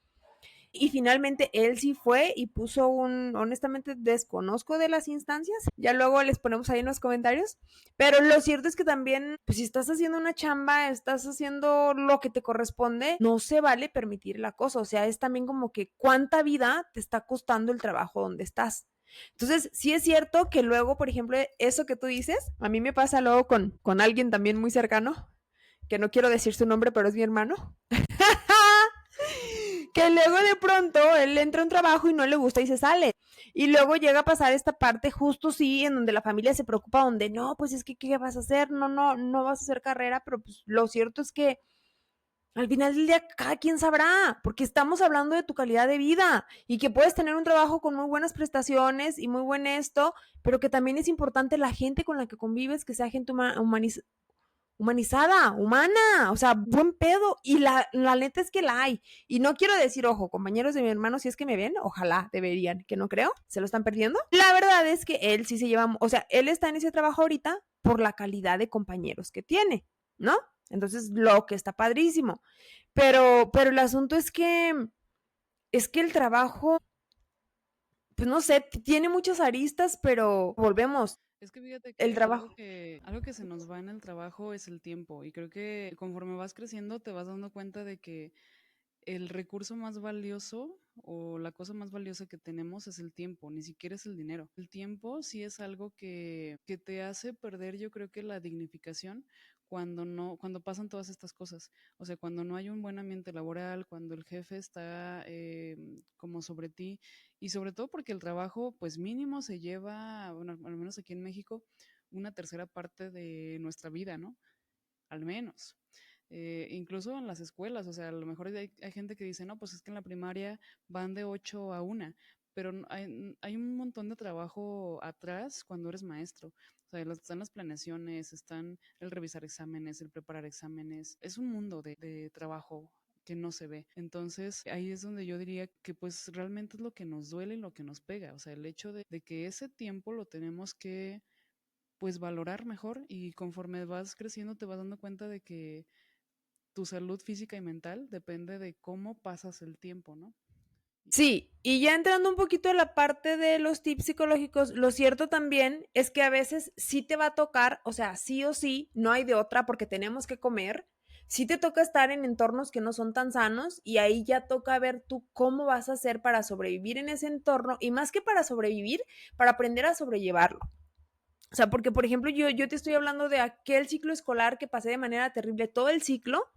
Y finalmente él sí fue y puso honestamente desconozco de las instancias, ya luego les ponemos ahí en los comentarios, pero lo cierto es que también, pues si estás haciendo una chamba, estás haciendo lo que te corresponde, no se vale permitir el acoso, o sea, es también como que cuánta vida te está costando el trabajo donde estás. Entonces, sí es cierto que luego, por ejemplo, eso que tú dices, a mí me pasa luego con alguien también muy cercano, que no quiero decir su nombre, pero es mi hermano. Que luego de pronto él entra a un trabajo y no le gusta y se sale. Y luego llega a pasar esta parte justo sí, en donde la familia se preocupa, donde no, pues es que ¿qué vas a hacer? No vas a hacer carrera, pero pues lo cierto es que al final del día cada quien sabrá, porque estamos hablando de tu calidad de vida y que puedes tener un trabajo con muy buenas prestaciones y muy buen esto, pero que también es importante la gente con la que convives, que sea gente humanizada, humana, o sea, buen pedo. Y la neta es que la hay. Y no quiero decir, ojo, compañeros de mi hermano, si es que me ven, ojalá deberían, que no creo, se lo están perdiendo. La verdad es que él sí se lleva, o sea, él está en ese trabajo ahorita por la calidad de compañeros que tiene, ¿no? Entonces, lo que está padrísimo. Pero el asunto es que el trabajo, pues no sé, tiene muchas aristas, pero volvemos, Es que fíjate el que trabajo. algo que se nos va en el trabajo es el tiempo. Y creo que conforme vas creciendo te vas dando cuenta de que el recurso más valioso o la cosa más valiosa que tenemos es el tiempo, ni siquiera es el dinero. El tiempo sí es algo que te hace perder, yo creo que la dignificación cuando no, cuando pasan todas estas cosas. O sea, cuando no hay un buen ambiente laboral, cuando el jefe está como sobre ti, y sobre todo porque el trabajo, pues mínimo se lleva, bueno, al menos aquí en México, una tercera parte de nuestra vida, ¿no? Al menos. Incluso en las escuelas, o sea, a lo mejor hay gente que dice, no, pues es que en la primaria van de 8 a 1, pero hay un montón de trabajo atrás cuando eres maestro. O sea, están las planeaciones, están el revisar exámenes, el preparar exámenes. Es un mundo de trabajo que no se ve. Entonces, ahí es donde yo diría que pues realmente es lo que nos duele y lo que nos pega. O sea, el hecho de que ese tiempo lo tenemos que pues valorar mejor y conforme vas creciendo te vas dando cuenta de que tu salud física y mental depende de cómo pasas el tiempo, ¿no? Sí, y ya entrando un poquito en la parte de los tips psicológicos, lo cierto también es que a veces sí te va a tocar, o sea, sí o sí, no hay de otra porque tenemos que comer, sí te toca estar en entornos que no son tan sanos y ahí ya toca ver tú cómo vas a hacer para sobrevivir en ese entorno y más que para sobrevivir, para aprender a sobrellevarlo. O sea, porque por ejemplo yo te estoy hablando de aquel ciclo escolar que pasé de manera terrible todo el ciclo.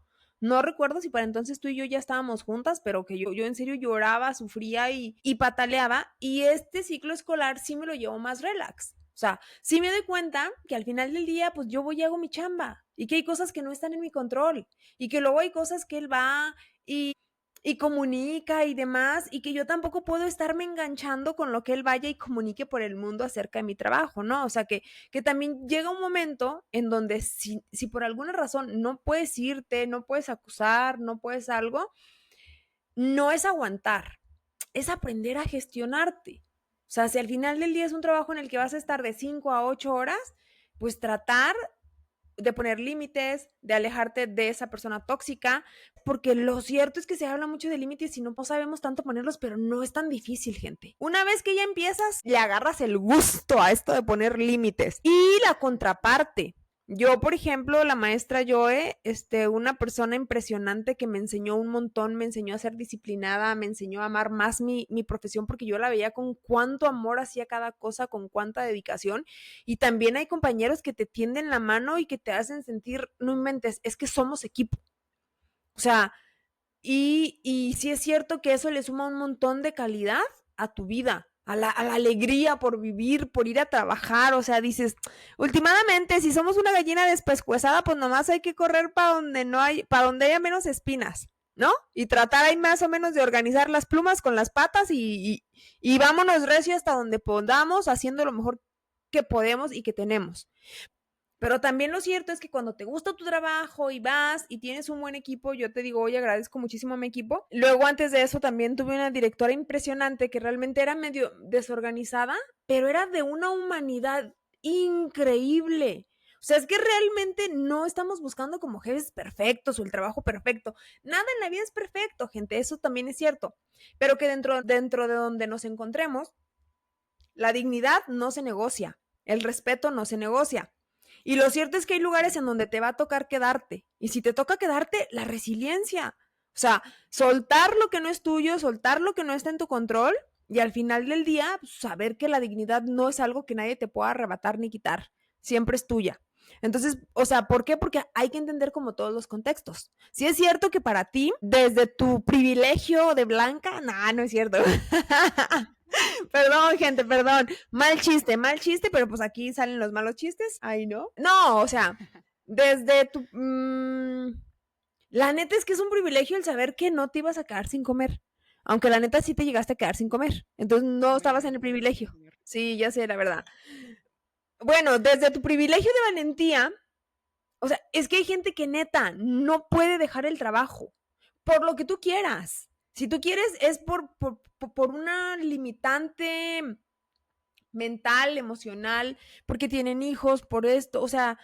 No recuerdo si para entonces tú y yo ya estábamos juntas, pero que yo en serio lloraba, sufría y pataleaba. Y este ciclo escolar sí me lo llevo más relax. O sea, sí me doy cuenta que al final del día, pues yo voy y hago mi chamba. Y que hay cosas que no están en mi control. Y que luego hay cosas que él va y comunica y demás, y que yo tampoco puedo estarme enganchando con lo que él vaya y comunique por el mundo acerca de mi trabajo, ¿no? O sea, que también llega un momento en donde si por alguna razón no puedes irte, no puedes acusar, no puedes algo, no es aguantar, es aprender a gestionarte. O sea, si al final del día es un trabajo en el que vas a estar de 5 a 8 horas, pues tratar de poner límites, de alejarte de esa persona tóxica, porque lo cierto es que se habla mucho de límites y no sabemos tanto ponerlos, pero no es tan difícil, gente. Una vez que ya empiezas, le agarras el gusto a esto de poner límites. Y la contraparte, Yo, por ejemplo, la maestra Joe, una persona impresionante que me enseñó un montón, me enseñó a ser disciplinada, me enseñó a amar más mi profesión porque yo la veía con cuánto amor hacía cada cosa, con cuánta dedicación. Y también hay compañeros que te tienden la mano y que te hacen sentir, no inventes, es que somos equipo. O sea, y sí es cierto que eso le suma un montón de calidad a tu vida, a la alegría por vivir, por ir a trabajar. O sea, dices, últimamente, si somos una gallina despescuezada, pues nomás hay que correr para donde no hay, para donde haya menos espinas, ¿no? Y tratar ahí más o menos de organizar las plumas con las patas y vámonos recio hasta donde podamos, haciendo lo mejor que podemos y que tenemos. Pero también lo cierto es que cuando te gusta tu trabajo y vas y tienes un buen equipo, yo te digo, oye, agradezco muchísimo a mi equipo. Luego, antes de eso, también tuve una directora impresionante que realmente era medio desorganizada, pero era de una humanidad increíble. O sea, es que realmente no estamos buscando como jefes perfectos o el trabajo perfecto. Nada en la vida es perfecto, gente, eso también es cierto. Pero que dentro de donde nos encontremos, la dignidad no se negocia, el respeto no se negocia. Y lo cierto es que hay lugares en donde te va a tocar quedarte. Y si te toca quedarte, la resiliencia. O sea, soltar lo que no es tuyo, soltar lo que no está en tu control y al final del día, pues, saber que la dignidad no es algo que nadie te pueda arrebatar ni quitar. Siempre es tuya. Entonces, o sea, ¿por qué? Porque hay que entender como todos los contextos. Si es cierto que para ti, desde tu privilegio de blanca, no es cierto. Perdón, gente, perdón. Mal chiste, pero pues aquí salen los malos chistes. Ay, ¿no? No, o sea, desde tu... la neta es que es un privilegio el saber que no te ibas a quedar sin comer. Aunque la neta sí te llegaste a quedar sin comer. Entonces no estabas en el privilegio. Sí, ya sé, la verdad. Bueno, desde tu privilegio de valentía, o sea, es que hay gente que neta no puede dejar el trabajo por lo que tú quieras. Si tú quieres es por una limitante mental, emocional, porque tienen hijos, por esto. O sea,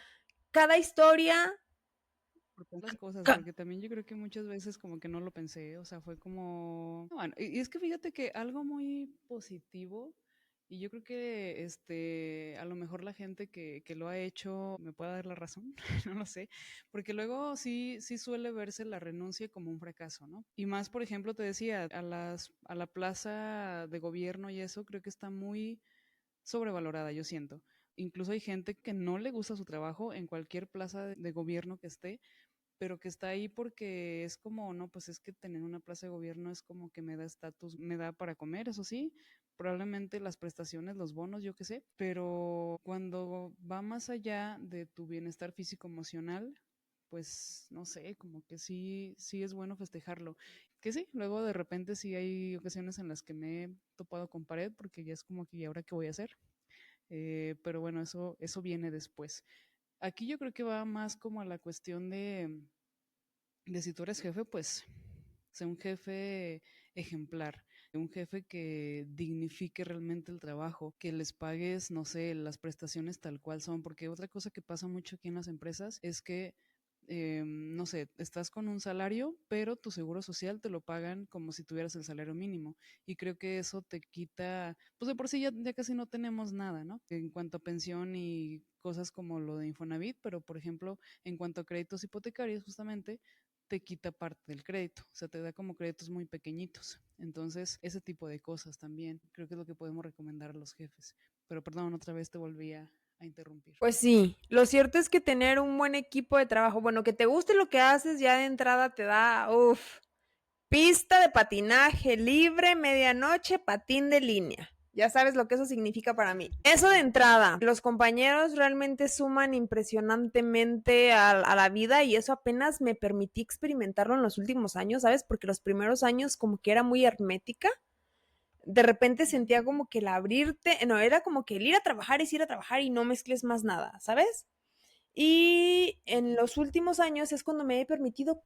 cada historia... Por tantas cosas, porque también yo creo que muchas veces como que no lo pensé, o sea, fue como, bueno, y es que fíjate que algo muy positivo, y yo creo que a lo mejor la gente que lo ha hecho me pueda dar la razón, no lo sé, porque luego sí suele verse la renuncia como un fracaso, ¿no? Y más, por ejemplo, te decía, a la plaza de gobierno y eso creo que está muy sobrevalorada, yo siento. Incluso hay gente que no le gusta su trabajo en cualquier plaza de gobierno que esté, pero que está ahí porque es como, no, pues es que tener una plaza de gobierno es como que me da estatus, me da para comer, eso sí, probablemente las prestaciones, los bonos, yo qué sé, pero cuando va más allá de tu bienestar físico emocional, pues no sé, como que sí es bueno festejarlo. Que sí, luego de repente sí hay ocasiones en las que me he topado con pared porque ya es como que, ¿y ahora qué voy a hacer? Pero bueno, eso viene después. Aquí yo creo que va más como a la cuestión de si tú eres jefe, pues sé un jefe ejemplar, un jefe que dignifique realmente el trabajo, que les pagues, no sé, las prestaciones tal cual son, porque otra cosa que pasa mucho aquí en las empresas es que no sé, estás con un salario, pero tu seguro social te lo pagan como si tuvieras el salario mínimo. Y creo que eso te quita, pues de por sí ya casi no tenemos nada, ¿no? En cuanto a pensión y cosas como lo de Infonavit, pero por ejemplo, en cuanto a créditos hipotecarios, justamente te quita parte del crédito, o sea, te da como créditos muy pequeñitos. Entonces, ese tipo de cosas también, creo que es lo que podemos recomendar a los jefes. Pero perdón, otra vez te volví a interrumpir. Pues sí, lo cierto es que tener un buen equipo de trabajo, bueno, que te guste lo que haces, ya de entrada te da, pista de patinaje libre, medianoche, patín de línea. Ya sabes lo que eso significa para mí. Eso de entrada, los compañeros realmente suman impresionantemente a la vida y eso apenas me permití experimentarlo en los últimos años, ¿sabes? Porque los primeros años como que era muy hermética. De repente sentía como que el abrirte, no, era como que el ir a trabajar es ir a trabajar y no mezcles más nada, ¿sabes? Y en los últimos años es cuando me he permitido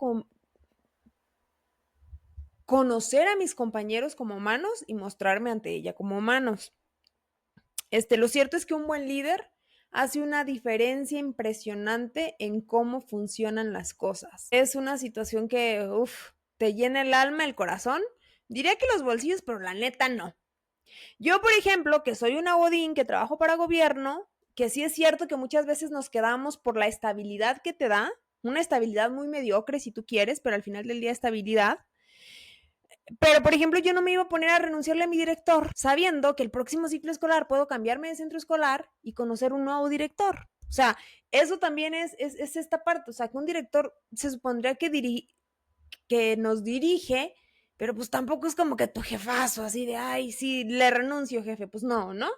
conocer a mis compañeros como humanos y mostrarme ante ella como humanos. Lo cierto es que un buen líder hace una diferencia impresionante en cómo funcionan las cosas. Es una situación que, te llena el alma, el corazón. Diría que los bolsillos, pero la neta no. Yo, por ejemplo, que soy una godín, que trabajo para gobierno, que sí es cierto que muchas veces nos quedamos por la estabilidad que te da, una estabilidad muy mediocre si tú quieres, pero al final del día estabilidad. Pero, por ejemplo, yo no me iba a poner a renunciarle a mi director, sabiendo que el próximo ciclo escolar puedo cambiarme de centro escolar y conocer un nuevo director. O sea, eso también es esta parte. O sea, que un director se supondría que nos dirige, pero pues tampoco es como que tu jefazo, así de, ay, sí, le renuncio, jefe. Pues no, ¿no?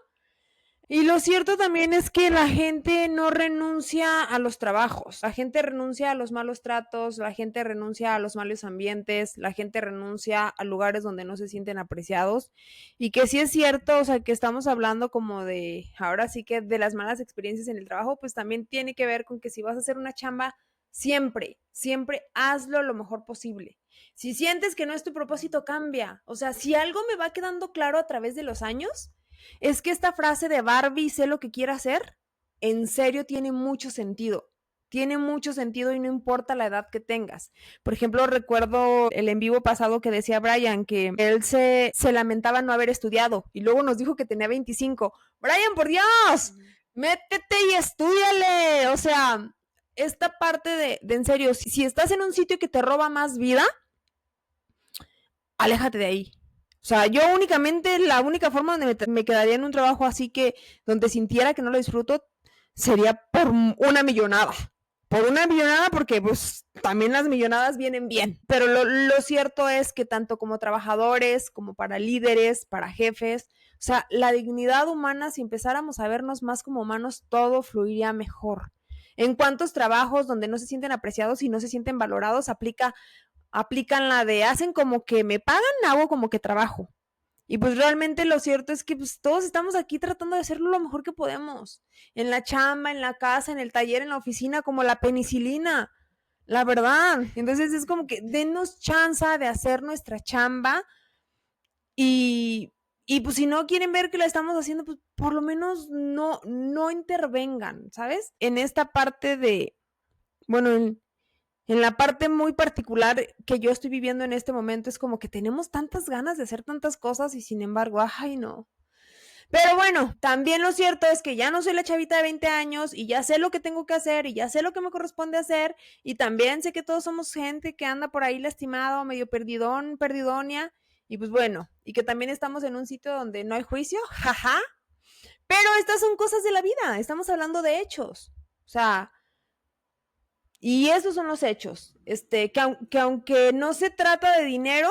Y lo cierto también es que la gente no renuncia a los trabajos, la gente renuncia a los malos tratos, la gente renuncia a los malos ambientes, la gente renuncia a lugares donde no se sienten apreciados y que sí es cierto, o sea, que estamos hablando como de, ahora sí que de las malas experiencias en el trabajo, pues también tiene que ver con que si vas a hacer una chamba, siempre hazlo lo mejor posible. Si sientes que no es tu propósito, cambia. O sea, si algo me va quedando claro a través de los años, es que esta frase de Barbie, sé lo que quiere hacer, en serio tiene mucho sentido. Tiene mucho sentido y no importa la edad que tengas. Por ejemplo, recuerdo el en vivo pasado que decía Brian que él se lamentaba no haber estudiado y luego nos dijo que tenía 25. Brian, por Dios, métete y estudiale. O sea, esta parte de en serio, si estás en un sitio que te roba más vida, aléjate de ahí. O sea, yo únicamente, la única forma donde me quedaría en un trabajo así que, donde sintiera que no lo disfruto, sería por una millonada. Por una millonada, porque pues también las millonadas vienen bien. Pero lo cierto es que tanto como trabajadores, como para líderes, para jefes, o sea, la dignidad humana, si empezáramos a vernos más como humanos, todo fluiría mejor. En cuantos trabajos donde no se sienten apreciados y no se sienten valorados, aplican la de hacen como que me pagan, hago como que trabajo. Y pues realmente lo cierto es que pues, todos estamos aquí tratando de hacerlo lo mejor que podemos. En la chamba, en la casa, en el taller, en la oficina, como la penicilina. La verdad. Entonces es como que denos chance de hacer nuestra chamba y pues si no quieren ver que la estamos haciendo, pues por lo menos no intervengan, ¿sabes? En esta parte de, bueno, en la parte muy particular que yo estoy viviendo en este momento es como que tenemos tantas ganas de hacer tantas cosas y sin embargo, ay no. Pero bueno, también lo cierto es que ya no soy la chavita de 20 años y ya sé lo que tengo que hacer y ya sé lo que me corresponde hacer y también sé que todos somos gente que anda por ahí lastimada o medio perdidonia y pues bueno, y que también estamos en un sitio donde no hay juicio, jaja, pero estas son cosas de la vida, estamos hablando de hechos. O sea, y esos son los hechos. Que aunque no se trata de dinero,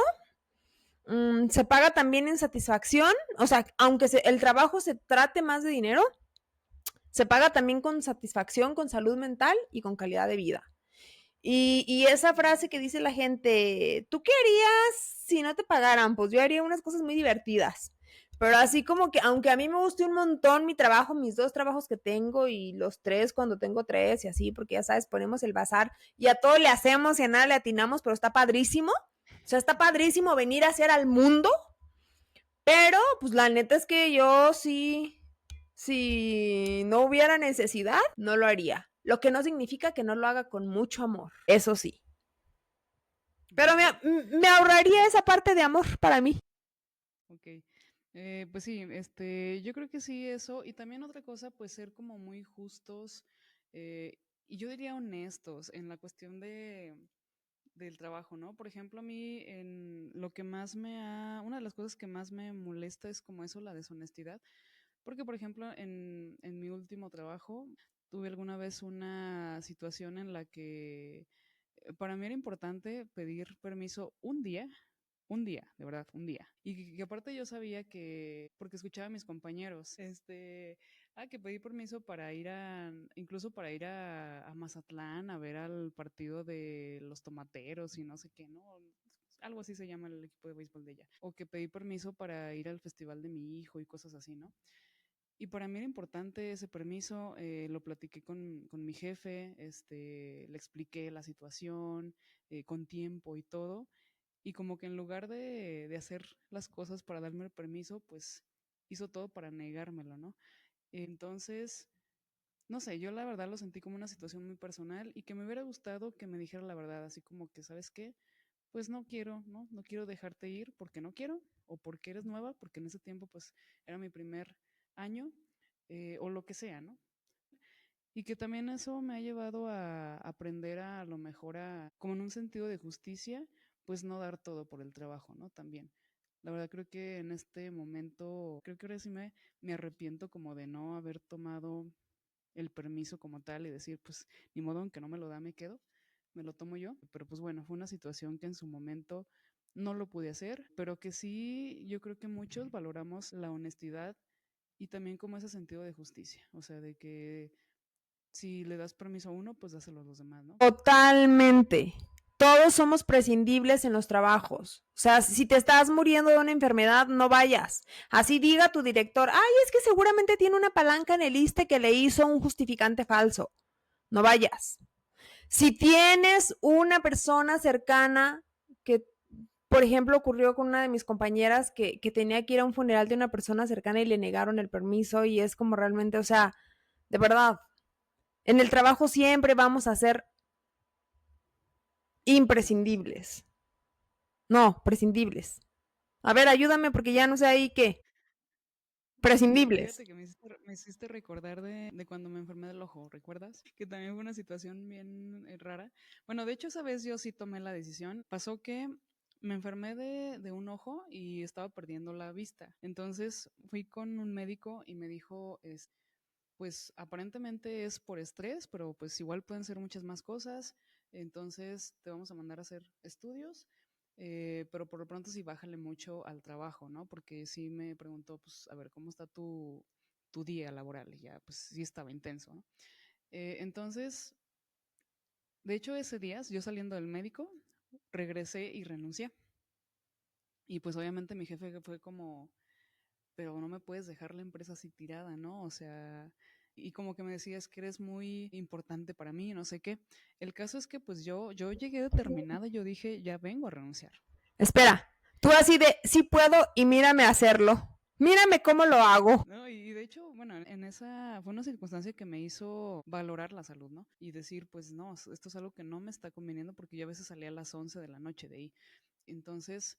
se paga también en satisfacción. O sea, aunque el trabajo se trate más de dinero, se paga también con satisfacción, con salud mental y con calidad de vida. Y esa frase que dice la gente, ¿tú qué harías si no te pagaran? Pues yo haría unas cosas muy divertidas. Pero así como que, aunque a mí me guste un montón mi trabajo, mis 2 trabajos que tengo y los 3 cuando tengo 3 y así, porque ya sabes, ponemos el bazar y a todo le hacemos y a nada le atinamos, pero está padrísimo. O sea, está padrísimo venir a hacer al mundo, pero pues la neta es que yo sí, si no hubiera necesidad, no lo haría. Lo que no significa que no lo haga con mucho amor, eso sí. Pero me ahorraría esa parte de amor para mí. Ok. Pues sí, yo creo que sí, eso. Y también otra cosa, pues ser como muy justos y yo diría honestos en la cuestión del trabajo, ¿no? Por ejemplo, a mí en lo que más una de las cosas que más me molesta es como eso, la deshonestidad. Porque, por ejemplo, en mi último trabajo tuve alguna vez una situación en la que para mí era importante pedir permiso un día, de verdad, un día. Y que aparte yo sabía que, porque escuchaba a mis compañeros, que pedí permiso para ir incluso para ir a Mazatlán a ver al partido de los tomateros y no sé qué, ¿no? Algo así se llama el equipo de béisbol de ella. O que pedí permiso para ir al festival de mi hijo y cosas así, ¿no? Y para mí era importante ese permiso, lo platiqué con mi jefe, le expliqué la situación, con tiempo y todo. Y como que en lugar de hacer las cosas para darme el permiso, pues hizo todo para negármelo, ¿no? Entonces, no sé, yo la verdad lo sentí como una situación muy personal y que me hubiera gustado que me dijera la verdad, así como que, ¿sabes qué? Pues no quiero, ¿no? No quiero dejarte ir porque no quiero o porque eres nueva, porque en ese tiempo pues era mi primer año o lo que sea, ¿no? Y que también eso me ha llevado a aprender a lo mejor como en un sentido de justicia, pues no dar todo por el trabajo, ¿no? También. La verdad creo que en este momento, creo que ahora sí me arrepiento como de no haber tomado el permiso como tal y decir, pues ni modo, aunque no me lo da, me quedo, me lo tomo yo. Pero pues bueno, fue una situación que en su momento no lo pude hacer, pero que sí, yo creo que muchos valoramos la honestidad y también como ese sentido de justicia, o sea, de que si le das permiso a uno, pues dáselo a los demás, ¿no? Totalmente. Todos somos prescindibles en los trabajos. O sea, si te estás muriendo de una enfermedad, no vayas. Así diga tu director, ay, es que seguramente tiene una palanca en el ISSSTE que le hizo un justificante falso. No vayas. Si tienes una persona cercana que, por ejemplo, ocurrió con una de mis compañeras que tenía que ir a un funeral de una persona cercana y le negaron el permiso y es como realmente, o sea, de verdad, en el trabajo siempre vamos a ser imprescindibles. No, prescindibles. A ver, ayúdame porque ya no sé ahí qué. Prescindibles. Fíjate que me hiciste recordar de cuando me enfermé del ojo, ¿recuerdas? Que también fue una situación bien rara. Bueno, de hecho esa vez yo sí tomé la decisión. Pasó que me enfermé de un ojo y estaba perdiendo la vista. Entonces fui con un médico y me dijo, pues aparentemente es por estrés, pero pues igual pueden ser muchas más cosas. Entonces te vamos a mandar a hacer estudios, pero por lo pronto sí bájale mucho al trabajo, ¿no? Porque sí me preguntó, pues, a ver, ¿cómo está tu día laboral? Y ya, pues sí estaba intenso, ¿no? Entonces, de hecho, ese día, yo saliendo del médico, regresé y renuncié. Y pues obviamente mi jefe fue como, pero no me puedes dejar la empresa así tirada, ¿no? O sea, y como que me decías que eres muy importante para mí, no sé qué. El caso es que pues yo llegué determinada, yo dije, ya vengo a renunciar. Espera, tú así de, sí puedo y mírame hacerlo. Mírame cómo lo hago. No, y de hecho, bueno, en esa fue una circunstancia que me hizo valorar la salud, ¿no? Y decir, pues no, esto es algo que no me está conveniendo porque yo a veces salía a las 11 de la noche de ahí. Entonces,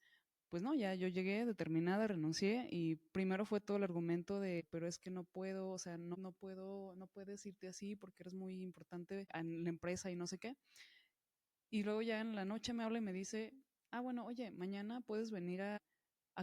pues no, ya yo llegué determinada, renuncié y primero fue todo el argumento de, pero es que no puedo, o sea, no puedo, no puedes irte así porque eres muy importante en la empresa y no sé qué. Y luego ya en la noche me habla y me dice, ah, bueno, oye, mañana puedes venir a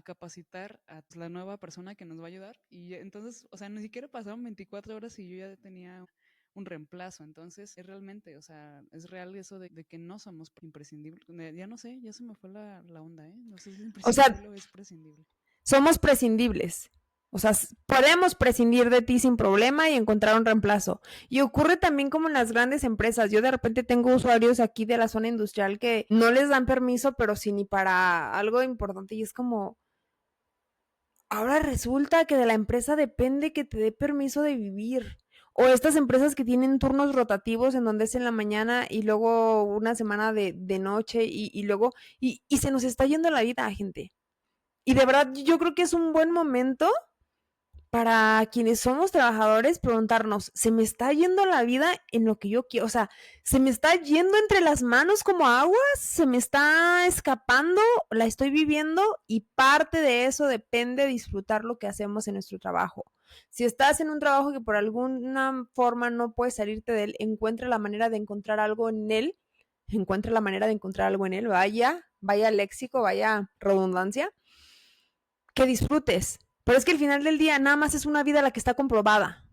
capacitar a la nueva persona que nos va a ayudar. Y entonces, o sea, ni siquiera pasaron 24 horas y yo ya tenía un reemplazo. Entonces, es realmente, o sea, es real eso de que no somos imprescindibles. Ya no sé, ya se me fue la onda, ¿eh? No sé si es O sea, imprescindible o es prescindible. somos prescindibles. O sea, podemos prescindir de ti sin problema y encontrar un reemplazo. Y ocurre también como en las grandes empresas. Yo de repente tengo usuarios aquí de la zona industrial que no les dan permiso, pero sí ni para algo importante. Y es como, ahora resulta que de la empresa depende que te dé permiso de vivir. O estas empresas que tienen turnos rotativos en donde es en la mañana y luego una semana de noche y luego, y se nos está yendo la vida, gente. Y de verdad, yo creo que es un buen momento para quienes somos trabajadores preguntarnos, ¿se me está yendo la vida en lo que yo quiero? O sea, ¿se me está yendo entre las manos como aguas? ¿Se me está escapando? ¿La estoy viviendo? Y parte de eso depende de disfrutar lo que hacemos en nuestro trabajo. Si estás en un trabajo que por alguna forma no puedes salirte de él, encuentra la manera de encontrar algo en él. Encuentra la manera de encontrar algo en él. Vaya léxico, vaya redundancia. Que disfrutes. Pero es que al final del día nada más es una vida la que está comprobada.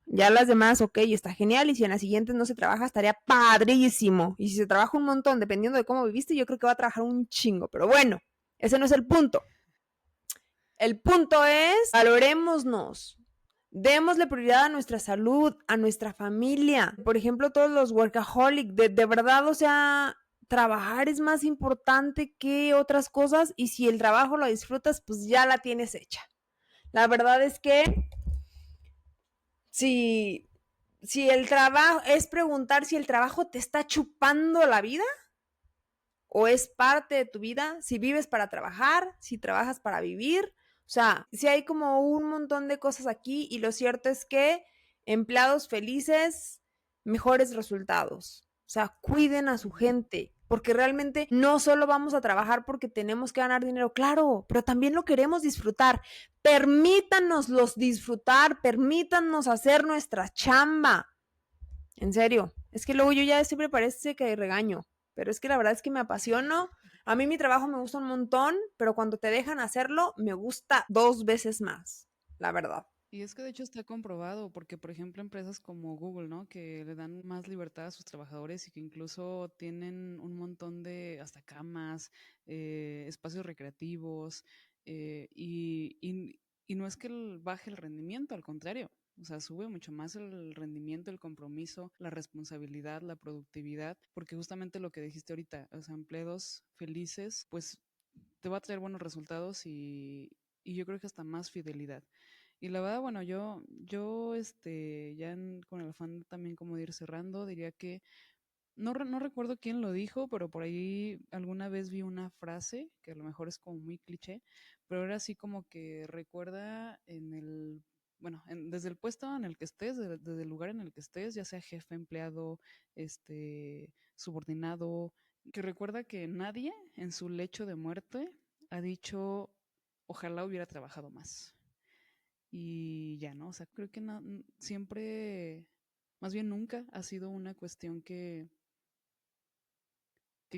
Ya las demás, ok, está genial. Y si en las siguientes no se trabaja, estaría padrísimo. Y si se trabaja un montón, dependiendo de cómo viviste, yo creo que va a trabajar un chingo. Pero bueno, ese no es el punto. El punto es, valorémonos. Démosle prioridad a nuestra salud, a nuestra familia. Por ejemplo, todos los workaholic, de verdad, o sea, trabajar es más importante que otras cosas y si el trabajo lo disfrutas, pues ya la tienes hecha. La verdad es que si el trabajo es preguntar si el trabajo te está chupando la vida o es parte de tu vida, si vives para trabajar, si trabajas para vivir. O sea, si hay como un montón de cosas aquí y lo cierto es que empleados felices, mejores resultados. O sea, cuiden a su gente, porque realmente no solo vamos a trabajar porque tenemos que ganar dinero, claro, pero también lo queremos disfrutar. Permítanoslos disfrutar, permítanos hacer nuestra chamba. En serio. Es que luego yo ya siempre parece que regaño. Pero es que la verdad es que me apasiono. A mí mi trabajo me gusta un montón, pero cuando te dejan hacerlo, me gusta 2 veces más. La verdad. Y es que de hecho está comprobado, porque por ejemplo empresas como Google, ¿no? Que le dan más libertad a sus trabajadores y que incluso tienen un montón de hasta camas, espacios recreativos, y no es que baje el rendimiento, al contrario. O sea, sube mucho más el rendimiento, el compromiso, la responsabilidad, la productividad, porque justamente lo que dijiste ahorita, o sea, empleados felices, pues te va a traer buenos resultados y yo creo que hasta más fidelidad. Y la verdad, bueno, con el afán también como de ir cerrando, diría que no recuerdo quién lo dijo, pero por ahí alguna vez vi una frase que a lo mejor es como muy cliché, pero era así como que recuerda desde el puesto en el que estés, desde el lugar en el que estés, ya sea jefe, empleado, subordinado, que recuerda que nadie en su lecho de muerte ha dicho, ojalá hubiera trabajado más. Y ya, ¿no? O sea, creo que siempre, más bien nunca ha sido una cuestión que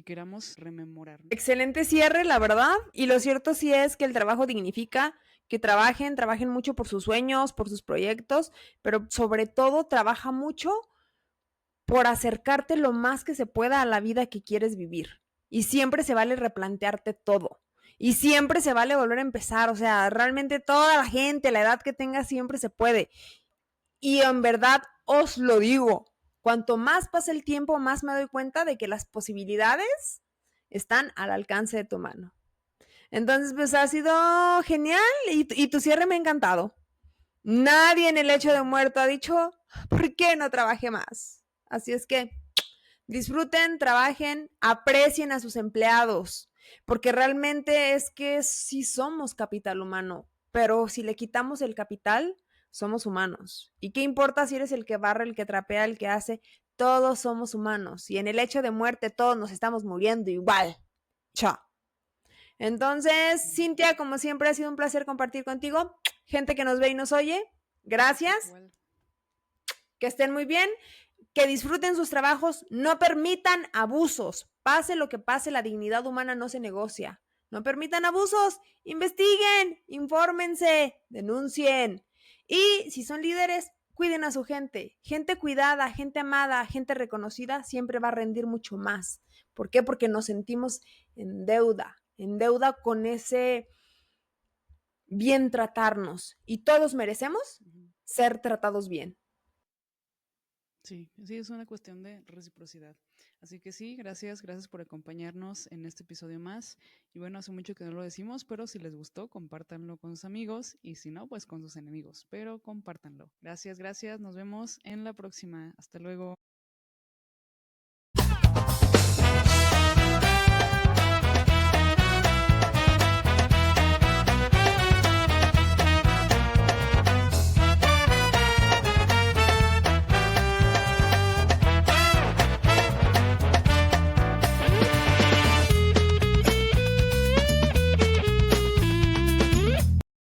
queramos rememorar, ¿no? Excelente cierre, la verdad. Y lo cierto sí es que el trabajo dignifica, que trabajen mucho por sus sueños, por sus proyectos, pero sobre todo trabaja mucho por acercarte lo más que se pueda a la vida que quieres vivir. Y siempre se vale replantearte todo. Y siempre se vale volver a empezar. O sea, realmente toda la gente, la edad que tenga, siempre se puede. Y en verdad os lo digo, cuanto más pasa el tiempo, más me doy cuenta de que las posibilidades están al alcance de tu mano. Entonces, pues ha sido genial y tu cierre me ha encantado. Nadie en el hecho de muerto ha dicho, ¿por qué no trabajé más? Así es que disfruten, trabajen, aprecien a sus empleados, porque realmente es que sí somos capital humano, pero si le quitamos el capital, somos humanos. ¿Y qué importa si eres el que barre, el que trapea, el que hace? Todos somos humanos y en el hecho de muerte todos nos estamos muriendo igual. Chao. Entonces, Cintia, como siempre ha sido un placer compartir contigo. Gente que nos ve y nos oye, gracias. Igual. Que estén muy bien, que disfruten sus trabajos, no permitan abusos. Pase lo que pase, la dignidad humana no se negocia. No permitan abusos, investiguen, infórmense, denuncien. Y si son líderes, cuiden a su gente. Gente cuidada, gente amada, gente reconocida siempre va a rendir mucho más. ¿Por qué? Porque nos sentimos en deuda con ese bien tratarnos. Y todos merecemos Ujú. ser tratados bien. Sí, sí, es una cuestión de reciprocidad. Así que sí, gracias por acompañarnos en este episodio más. Y bueno, hace mucho que no lo decimos, pero si les gustó, compártanlo con sus amigos y si no, pues con sus enemigos, pero compártanlo. Gracias, nos vemos en la próxima. Hasta luego.